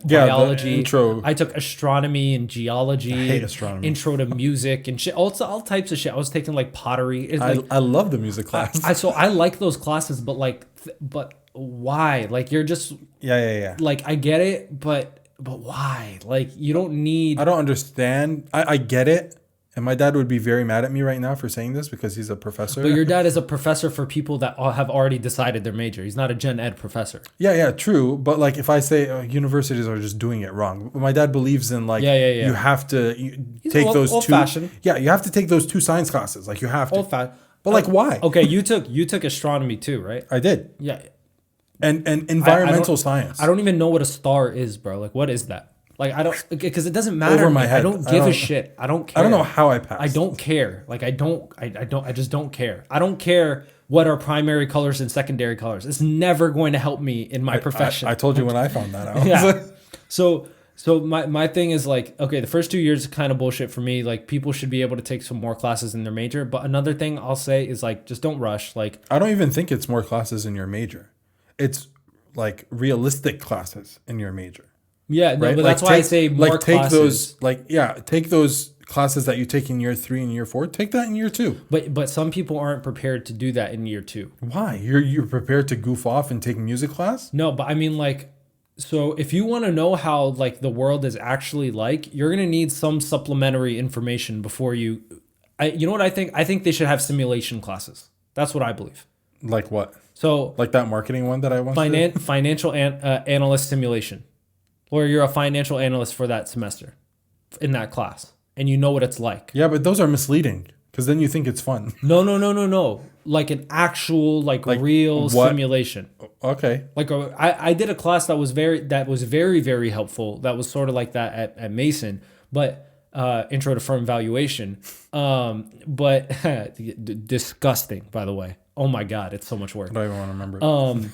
biology. Intro. I took astronomy and geology. I hate astronomy. Intro to music and shit. All types of shit. I was taking like pottery. I love the music class. I like those classes, but like, but why? Like you're just yeah. Like I get it, but why? Like you don't need. I don't understand. I get it. And my dad would be very mad at me right now for saying this because he's a professor. But your dad is a professor for people that have already decided their major. He's not a gen ed professor. Yeah, true. But like if I say universities are just doing it wrong. My dad believes in like you have to take those old two. Fashioned. Yeah, you have to take those 2 science classes. Like you have to. Old fashioned. But like why? Okay, you took astronomy too, right? I did. Yeah. And environmental science. I don't even know what a star is, bro. Like what is that? Like I don't, because it doesn't matter. Over my head. I don't give a shit. I don't care. I don't know how I passed. I don't care. Like I just don't care. I don't care what are primary colors and secondary colors. It's never going to help me in my profession. I told you when I found that out. Yeah. So my thing is like, okay, the first 2 years is kind of bullshit for me. Like people should be able to take some more classes in their major. But another thing I'll say is like, just don't rush. Like I don't even think it's more classes in your major. It's like realistic classes in your major. Yeah, no, right? but that's why I say more classes. Take those classes that you take in year 3 and year 4. Take that in year 2. But some people aren't prepared to do that in year 2. Why? You're prepared to goof off and take music class? No, but I mean like, so if you want to know how like the world is actually like, you're gonna need some supplementary information before you. You know what I think? I think they should have simulation classes. That's what I believe. Like what? So like that marketing one that I once did? Financial analyst simulation. Or you're a financial analyst for that semester in that class and you know what it's like. Yeah, but those are misleading because then you think it's fun. No. Like an actual, like real simulation. Okay. Like I did a class that was very, very helpful. That was sort of like that at Mason, but intro to firm valuation. But disgusting, by the way. Oh my God, it's so much work. I don't even want to remember.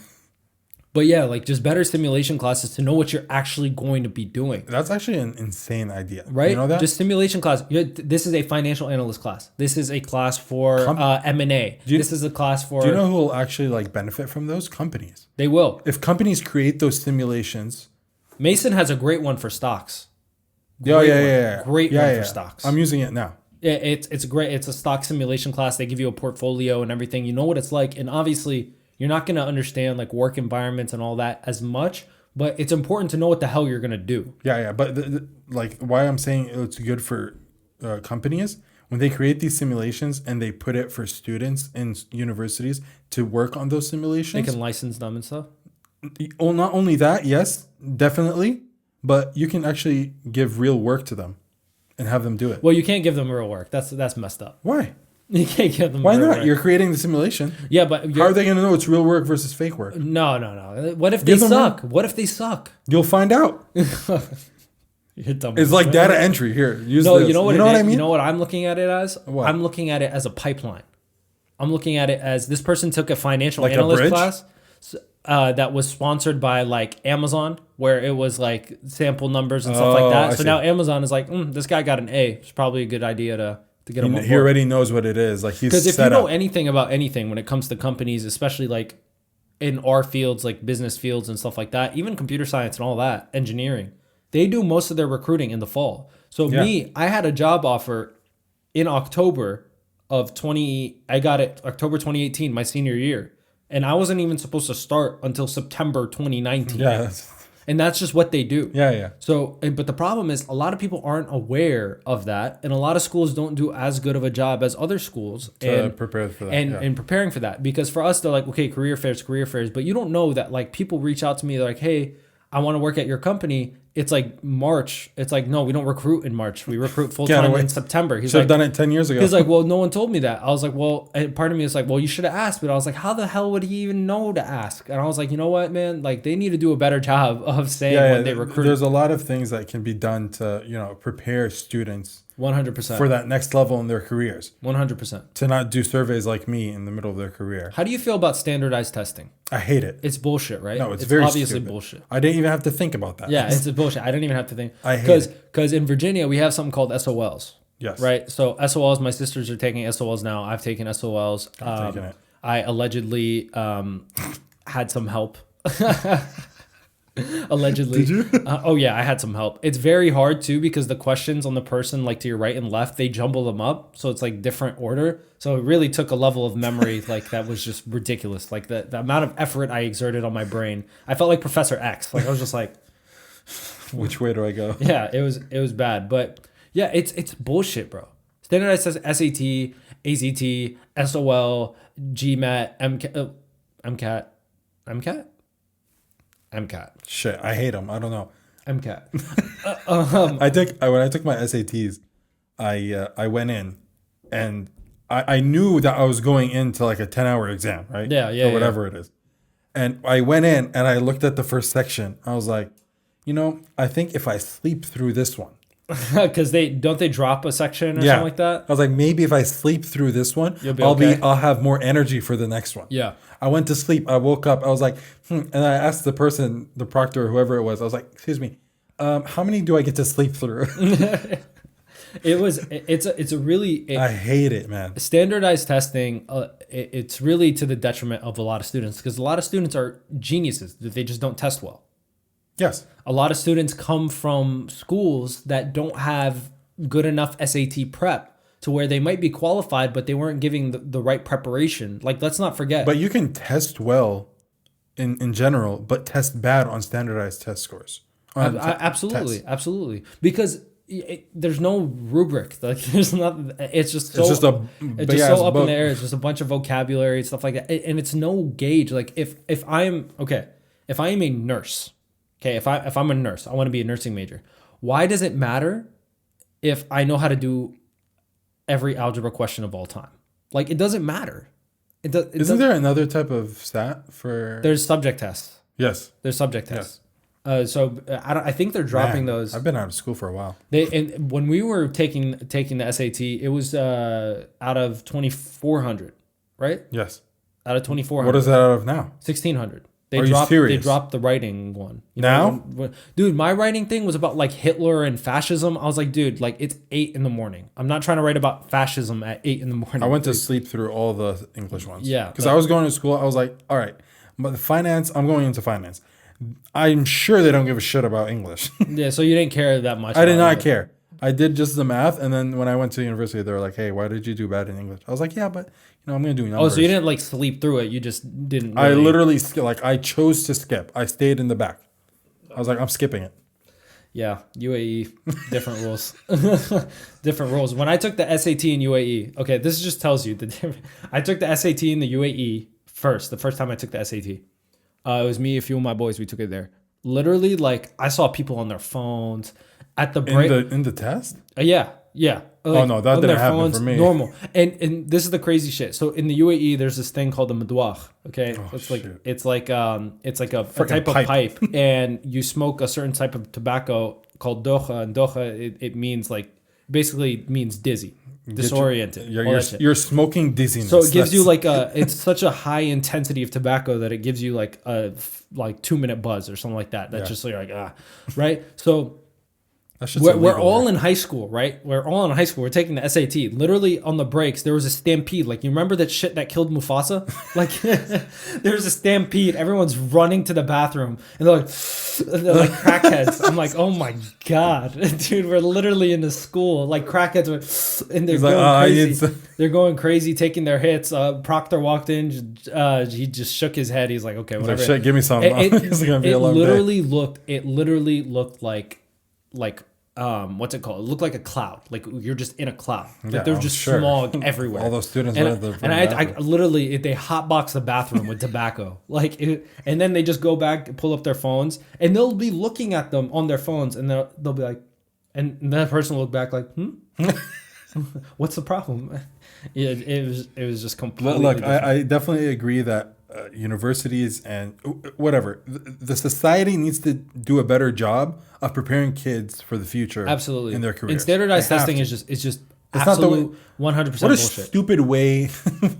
But yeah, like just better simulation classes to know what you're actually going to be doing. That's actually an insane idea. Right? You know that? Just simulation class. This is a financial analyst class. This is a class for M&A. This is a class for... Do you know who will actually like benefit from those? Companies. They will. If companies create those simulations... Mason has a great one for stocks. Yeah. Great one for stocks. I'm using it now. Yeah, it's great. It's a stock simulation class. They give you a portfolio and everything. You know what it's like. And obviously... You're not going to understand like work environments and all that as much, but it's important to know what the hell you're going to do. Yeah. But like why I'm saying it's good for companies when they create these simulations and they put it for students in universities to work on those simulations. They can license them and stuff. Well, not only that, yes, definitely, but you can actually give real work to them and have them do it. Well, you can't give them real work. That's messed up. Why? You can't give them. Why real not? work. You're creating the simulation. Yeah, but how are they going to know it's real work versus fake work? No. What if they suck? What if they suck? You'll find out. You're dumb. It's like data entry. Here, use this. You know what I mean? You know what I'm looking at it as? What? I'm looking at it as a pipeline. I'm looking at it as this person took a financial like analyst a class that was sponsored by like Amazon, where it was like sample numbers and stuff like that. So now Amazon is like, this guy got an A. It's probably a good idea to get him on board. He already knows what it is. Like he's because if you know anything about anything when it comes to companies, especially like in our fields, like business fields and stuff like that, even computer science and all that, engineering, they do most of their recruiting in the fall. So me, I had a job offer in October I got it October 2018, my senior year. And I wasn't even supposed to start until September 2019. Yeah. And that's just what they do. Yeah. So, but the problem is a lot of people aren't aware of that. And a lot of schools don't do as good of a job as other schools. To prepare for that. And preparing for that. Because for us, they're like, okay, career fairs. But you don't know that like people reach out to me, they're like, hey, I want to work at your company. It's like March. It's like, no, we don't recruit in March. We recruit full time in September. He's should have like, done it 10 years ago. He's like, well, no one told me that. I was like, well, and part of me is like, well, you should have asked. But I was like, how the hell would he even know to ask? And I was like, you know what, man? Like, they need to do a better job of saying when they recruit. There's a lot of things that can be done to, prepare students 100% for that next level in their careers. 100%. To not do surveys like me in the middle of their career. How do you feel about standardized testing? I hate it. It's bullshit, right? No, it's very obviously stupid. bullshit. I didn't even have to think about that. Yeah, it's bullshit. I don't even have to think. I hate it. Because in Virginia, we have something called SOLs. Yes. Right? So SOLs, my sisters are taking SOLs now. I've taken SOLs. I've taken it. I allegedly had some help. Allegedly. Did you? Oh yeah, I had some help. It's very hard too because the questions on the person like to your right and left, they jumble them up, so it's like different order. So it really took a level of memory like that was just ridiculous. Like the amount of effort I exerted on my brain, I felt like Professor X. Like I was just like, which way do I go? Yeah, it was bad, but yeah, it's bullshit, bro. Standardized says SAT, ACT, SOL, GMAT, MCAT. Shit, I hate them. I don't know. MCAT. When I took my SATs, I went in, and I knew that I was going into like a 10-hour exam, right? Yeah, or whatever it is. And I went in and I looked at the first section. I was like, I think if I sleep through this one, because they drop a section or something like that. I was like, maybe if I sleep through this one, I'll have more energy for the next one. Yeah. I went to sleep. I woke up. I was like, and I asked the person, the proctor, or whoever it was. I was like, excuse me, how many do I get to sleep through? It's a really. I hate it, man. Standardized testing. It's really to the detriment of a lot of students because a lot of students are geniuses that they just don't test well. Yes. A lot of students come from schools that don't have good enough SAT prep to where they might be qualified, but they weren't giving the right preparation. Like, let's not forget. But you can test well in general, but test bad on standardized test scores. Absolutely. Because there's no rubric. Like, there's not. It's just so up in the air. It's just a bunch of vocabulary and stuff like that, and it's no gauge. Like, if I am a nurse. Okay, if I'm a nurse, I want to be a nursing major. Why does it matter if I know how to do every algebra question of all time? Like, it doesn't matter. Isn't there another type of stat for? There's subject tests. Yes. There's subject tests. Yes. I think they're dropping those. I've been out of school for a while. And when we were taking the SAT, it was out of 2,400, right? Yes. Out of 2,400. What is that out of now? 1,600. Are you serious? They dropped the writing one. Now? Dude, my writing thing was about like Hitler and fascism. I was like, dude, like it's 8 a.m. I'm not trying to write about fascism at 8 a.m. I went to sleep through all the English ones. Yeah. Because I was going to school. I was like, all right, but the finance, I'm going into finance. I'm sure they don't give a shit about English. Yeah, so you didn't care that much. I did not care. I did just the math, and then when I went to university, they were like, "Hey, why did you do bad in English?" I was like, "Yeah, but I'm going to do numbers." Oh, so you didn't like sleep through it? You just didn't. Really... I literally I chose to skip. I stayed in the back. I was like, "I'm skipping it." Yeah, UAE, different rules. Different rules. When I took the SAT in UAE, okay, this just tells you the difference. I took the SAT in the UAE first. The first time I took the SAT, it was me, a few of my boys. We took it there. Literally, like I saw people on their phones. At the break in the test? Yeah. Like, oh no, that didn't happen for me. Normal. And this is the crazy shit. So in the UAE, there's this thing called the madouach. Okay, it's like a type of pipe, and you smoke a certain type of tobacco called docha, and docha it means like basically means dizzy, disoriented. You're smoking dizziness. So it gives you like it's such a high intensity of tobacco that it gives you like a 2-minute buzz or something like that. That's just like right. So That shit's We're illegal, all right? in high school, right? We're all in high school. We're taking the SAT. Literally on the breaks, there was a stampede. Like, you remember that shit that killed Mufasa? Like, there's a stampede. Everyone's running to the bathroom, and they're like crackheads. I'm like, oh my god, dude, we're literally in the school like crackheads, and they're He's like, going "Oh, I crazy. need some-" They're going crazy, taking their hits. Proctor walked in. He just shook his head. He's like, okay, He's whatever. like, shit, give me some. It's gonna be a long day. It literally looked like what's it called? It looked like a cloud. Like you're just in a cloud. Like Yeah, there's I'm just sure. smog everywhere. All those students and, were at the and I bathroom. literally they hotbox the bathroom with tobacco. And then they just go back, pull up their phones, and they'll be looking at them on their phones, and they'll be like, and that person will look back like, what's the problem? Yeah, it was just completely. Look, different. I definitely agree that universities and whatever the society needs to do a better job of preparing kids for the future. Absolutely in their careers. And standardized They have testing to. is just It's not the way- absolute 100% What a bullshit. stupid way.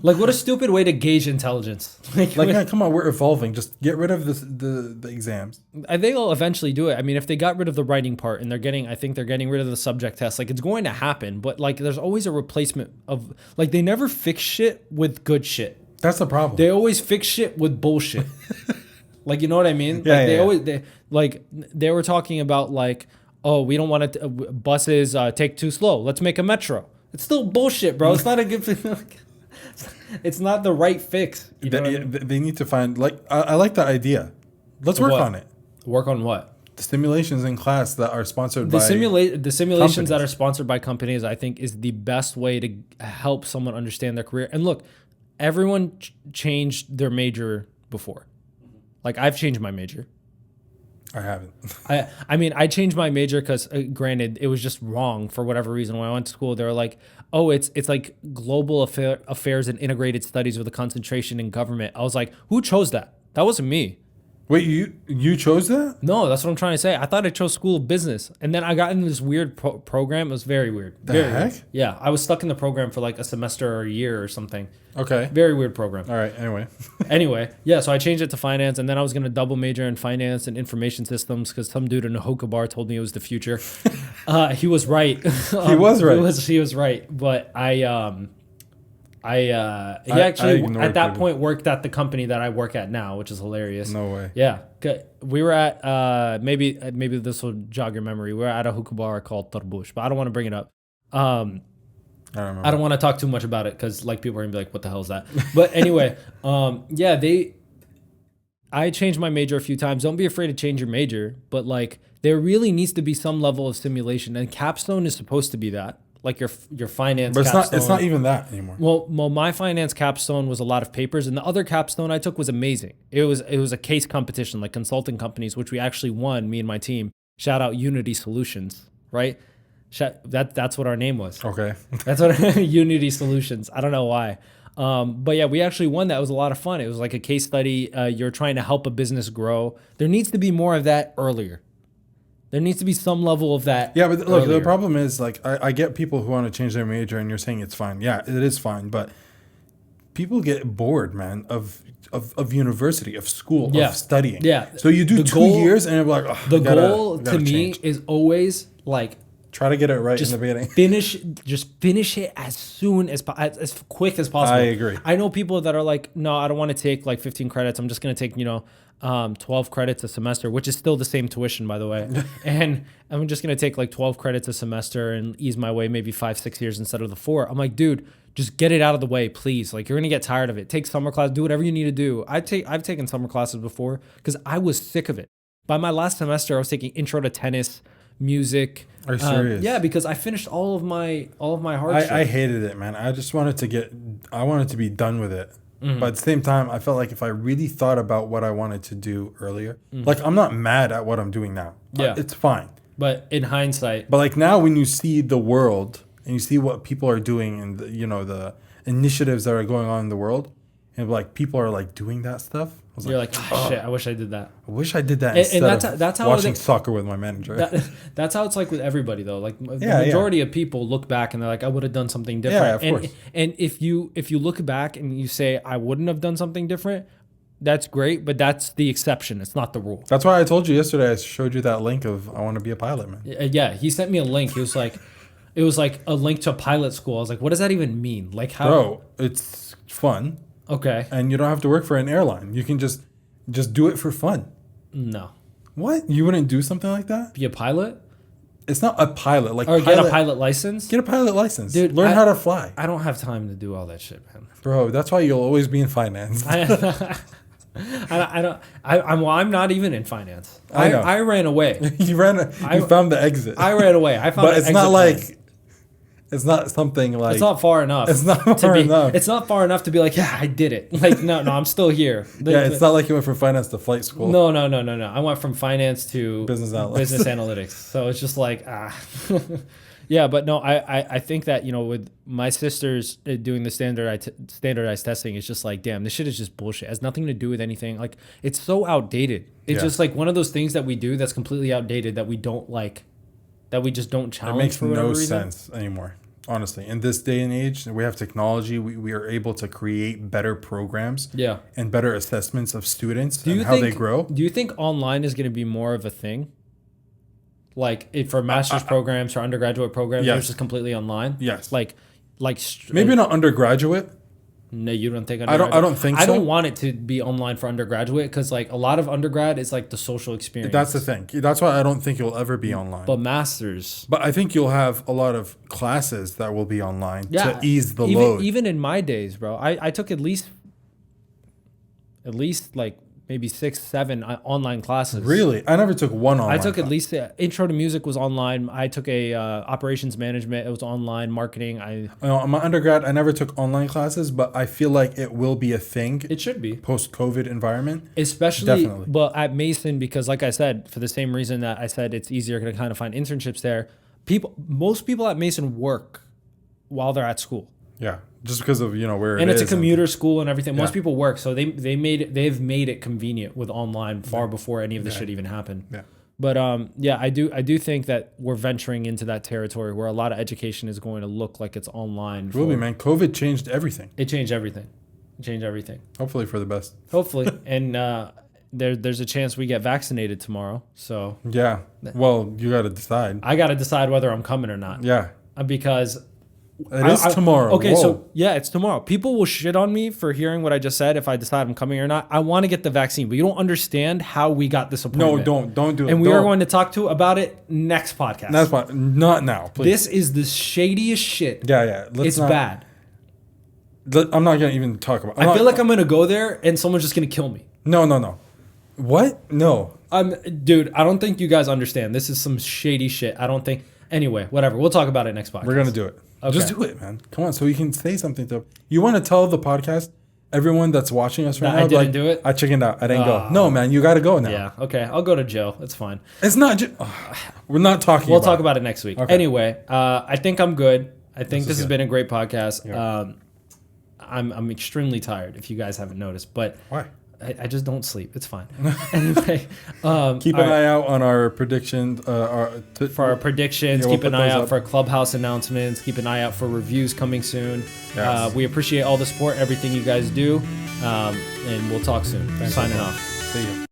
Like, what a stupid way to gauge intelligence. Like, man, come on, we're evolving. Just get rid of the exams. I think they'll eventually do it. I mean, if they got rid of the writing part and I think they're getting rid of the subject test, like it's going to happen, but like there's always a replacement of, like, they never fix shit with good shit. That's the problem. They always fix shit with bullshit. Like, you know what I mean? Yeah, Like they were talking about like, oh, we don't want to buses take too slow. Let's make a metro. It's still bullshit, bro. It's not a good it's not the right fix. You know what I mean? They need to find, like, I like that idea. Let's work What? on it. Work on what? The simulations in class that are sponsored The by simulations companies. that are sponsored by companies, I think, is the best way to help someone understand their career. And look, everyone changed their major before. Like, I've changed my major. I haven't. I mean, I changed my major because, granted, it was just wrong for whatever reason. When I went to school, they were like, "Oh, it's like global affairs and integrated studies with a concentration in government." I was like, "Who chose that? That wasn't me." Wait, you chose that? No, that's what I'm trying to say. I thought I chose school of business, and then I got into this weird program. It was very weird. The Very heck? weird. Yeah, I was stuck in the program for like a semester or a year or something. Okay. Very weird program. All right. Anyway. Anyway, yeah, so I changed it to finance, and then I was gonna double major in finance and information systems because some dude in a hookah bar told me it was the future. He was right. He was right. He was right, but he actually ignored at that people. point worked at the company that I work at now, which is hilarious. No way. Yeah, we were at maybe this will jog your memory. We were at a hookah bar called Tarbush, but I don't want to bring it up. I don't remember. I don't want to talk too much about it because like people are gonna be like, "What the hell is that?" But anyway, I changed my major a few times. Don't be afraid to change your major, but like there really needs to be some level of simulation, and capstone is supposed to be that, like your finance. But capstone. it's not even that anymore. Well, my finance capstone was a lot of papers, and the other capstone I took was amazing. It was a case competition, like consulting companies, which we actually won. Me and my team. Shout out Unity Solutions, right? That's what our name was. Okay. That's what Unity Solutions. I don't know why. But yeah, we actually won that. It was a lot of fun. It was like a case study. You're trying to help a business grow. There needs to be more of that earlier. There needs to be some level of that. Yeah, but look, the earlier. problem is, like, I get people who want to change their major, and you're saying it's fine. Yeah, it is fine, but people get bored, man, of university, of school, Yeah. of studying. Yeah. So you do The 2 goal- years, and you're like, oh, The goal to me is always like try to get it right just in the beginning. finish it as soon as quick as possible. I agree. I know people that are like, no, I don't want to take like 15 credits. I'm just going to take 12 credits a semester, which is still the same tuition, by the way. And I'm just going to take like 12 credits a semester and ease my way maybe 5-6 years instead of the 4. I'm like, dude, just get it out of the way, please. Like, you're going to get tired of it. Take summer class, do whatever you need to do. I've taken summer classes before because I was sick of it. By my last semester, I was taking intro to tennis, music. Are you serious? Yeah, because I finished all of my hard shit. I hated it, man. I just wanted to be done with it. Mm-hmm. But at the same time, I felt like if I really thought about what I wanted to do earlier, Mm-hmm. like, I'm not mad at what I'm doing now. Yeah. It's fine. But in hindsight, But like now, when you see the world and you see what people are doing and the initiatives that are going on in the world, and like people are like doing that stuff, I was you're like, shit, I wish I did that. I wish I did that And instead that's of how watching it- soccer with my manager. That's how it's like with everybody though. Like the Yeah, majority of people look back and they're like, I would have done something different. Yeah, of course. And if you look back and you say I wouldn't have done something different, that's great, but that's the exception. It's not the rule. That's why I told you yesterday. I showed you that link of I want to be a pilot, man. Yeah, he sent me a link. He was like, it was like a link to pilot school. I was like, what does that even mean? Like how? Bro, it's fun, Okay. and you don't have to work for an airline. You can just do it for fun. No. What? You wouldn't do something like that? Be a pilot? It's not a pilot. Like Or get a pilot license? Get a pilot license, Dude, Learn how to fly, I don't have time to do all that shit, man. bro. That's why you'll always be in finance. I'm not even in finance. I know. I ran away. You found the exit. I ran away. I found but the it's not exit plan. like it's not something like It's not far enough. It's not far enough. It's not far enough to be like, yeah, I did it. Like, no, I'm still here. Yeah, it's not like you went from finance to flight school. No. I went from finance to Business analytics. business analytics. So it's just like, yeah, but no, I think that, with my sisters doing the standardized testing, it's just like, damn, this shit is just bullshit. It has nothing to do with anything. Like, it's so outdated. It's just like one of those things that we do that's completely outdated that we don't like, that we just don't challenge. It makes for whatever no reason. sense anymore. Honestly, in this day and age, we have technology. We are able to create better programs, Yeah. and better assessments of students Do and you how they grow. Do you think online is going to be more of a thing? Like for master's programs or undergraduate programs, Yes. it's just completely online. Yes. Maybe Not undergraduate. No, you don't think I don't think I so. don't want it to be online for undergraduate because like a lot of undergrad is like the social experience. That's the thing. That's why I don't think you'll ever be online. But masters. But I think you'll have a lot of classes that will be online Yeah. to ease the even, load. Even in my days, bro, I took at least like maybe 6, 7 online classes. Really? I never took one online. I took class. at least intro to music was online. I took a operations management. It was online. Marketing. My undergrad, I never took online classes, but I feel like it will be a thing. It should be Post-COVID environment. especially. Definitely. But at Mason, because like I said, for the same reason that I said it's easier to kind of find internships there. Most people at Mason work while they're at school. Yeah, just because of where And it it's a is commuter school and everything. Most Yeah. people work, so they've made it convenient with online far before any of this shit even happened. Yeah. But I do think that we're venturing into that territory where a lot of education is going to look like it's online. Really, man. COVID changed everything. It changed everything. Hopefully for the best. Hopefully, and there's a chance we get vaccinated tomorrow. So Yeah. Well, you got to decide. I got to decide whether I'm coming or not. Yeah. Because. It is tomorrow. Okay, Whoa. so yeah, it's tomorrow. People will shit on me for hearing what I just said if I decide I'm coming or not. I want to get the vaccine, but you don't understand how we got this appointment. No, don't do it. And we Don't. are going to talk about it next podcast. That's fine. Not now, please. This is the shadiest shit. Yeah. It's bad. I'm not gonna even talk about. I feel like I'm gonna go there and someone's just gonna kill me. No. What? No. Dude, I don't think you guys understand. This is some shady shit. I don't think. Anyway, whatever. We'll talk about it next podcast. We're gonna do it. Okay. Just do it, man. Come on, so you can say something to. You want to tell the podcast, everyone that's watching us right That now, I didn't do it? I chickened out. I didn't go. No, man, you got to go now. Yeah. Okay. I'll go to jail. It's fine. It's not. We're not talking. We'll talk about it next week. Okay. Anyway, I think I'm good. I think this is has good. been a great podcast. Yeah. I'm extremely tired, if you guys haven't noticed, but Why? I just don't sleep. It's fine. Anyway, Keep an eye out on our prediction. for our predictions. Yeah, we'll Keep an put eye those out up. for Clubhouse announcements. Keep an eye out for reviews coming soon. Yes. We appreciate all the support, everything you guys do, and we'll talk soon. Signing off. See you.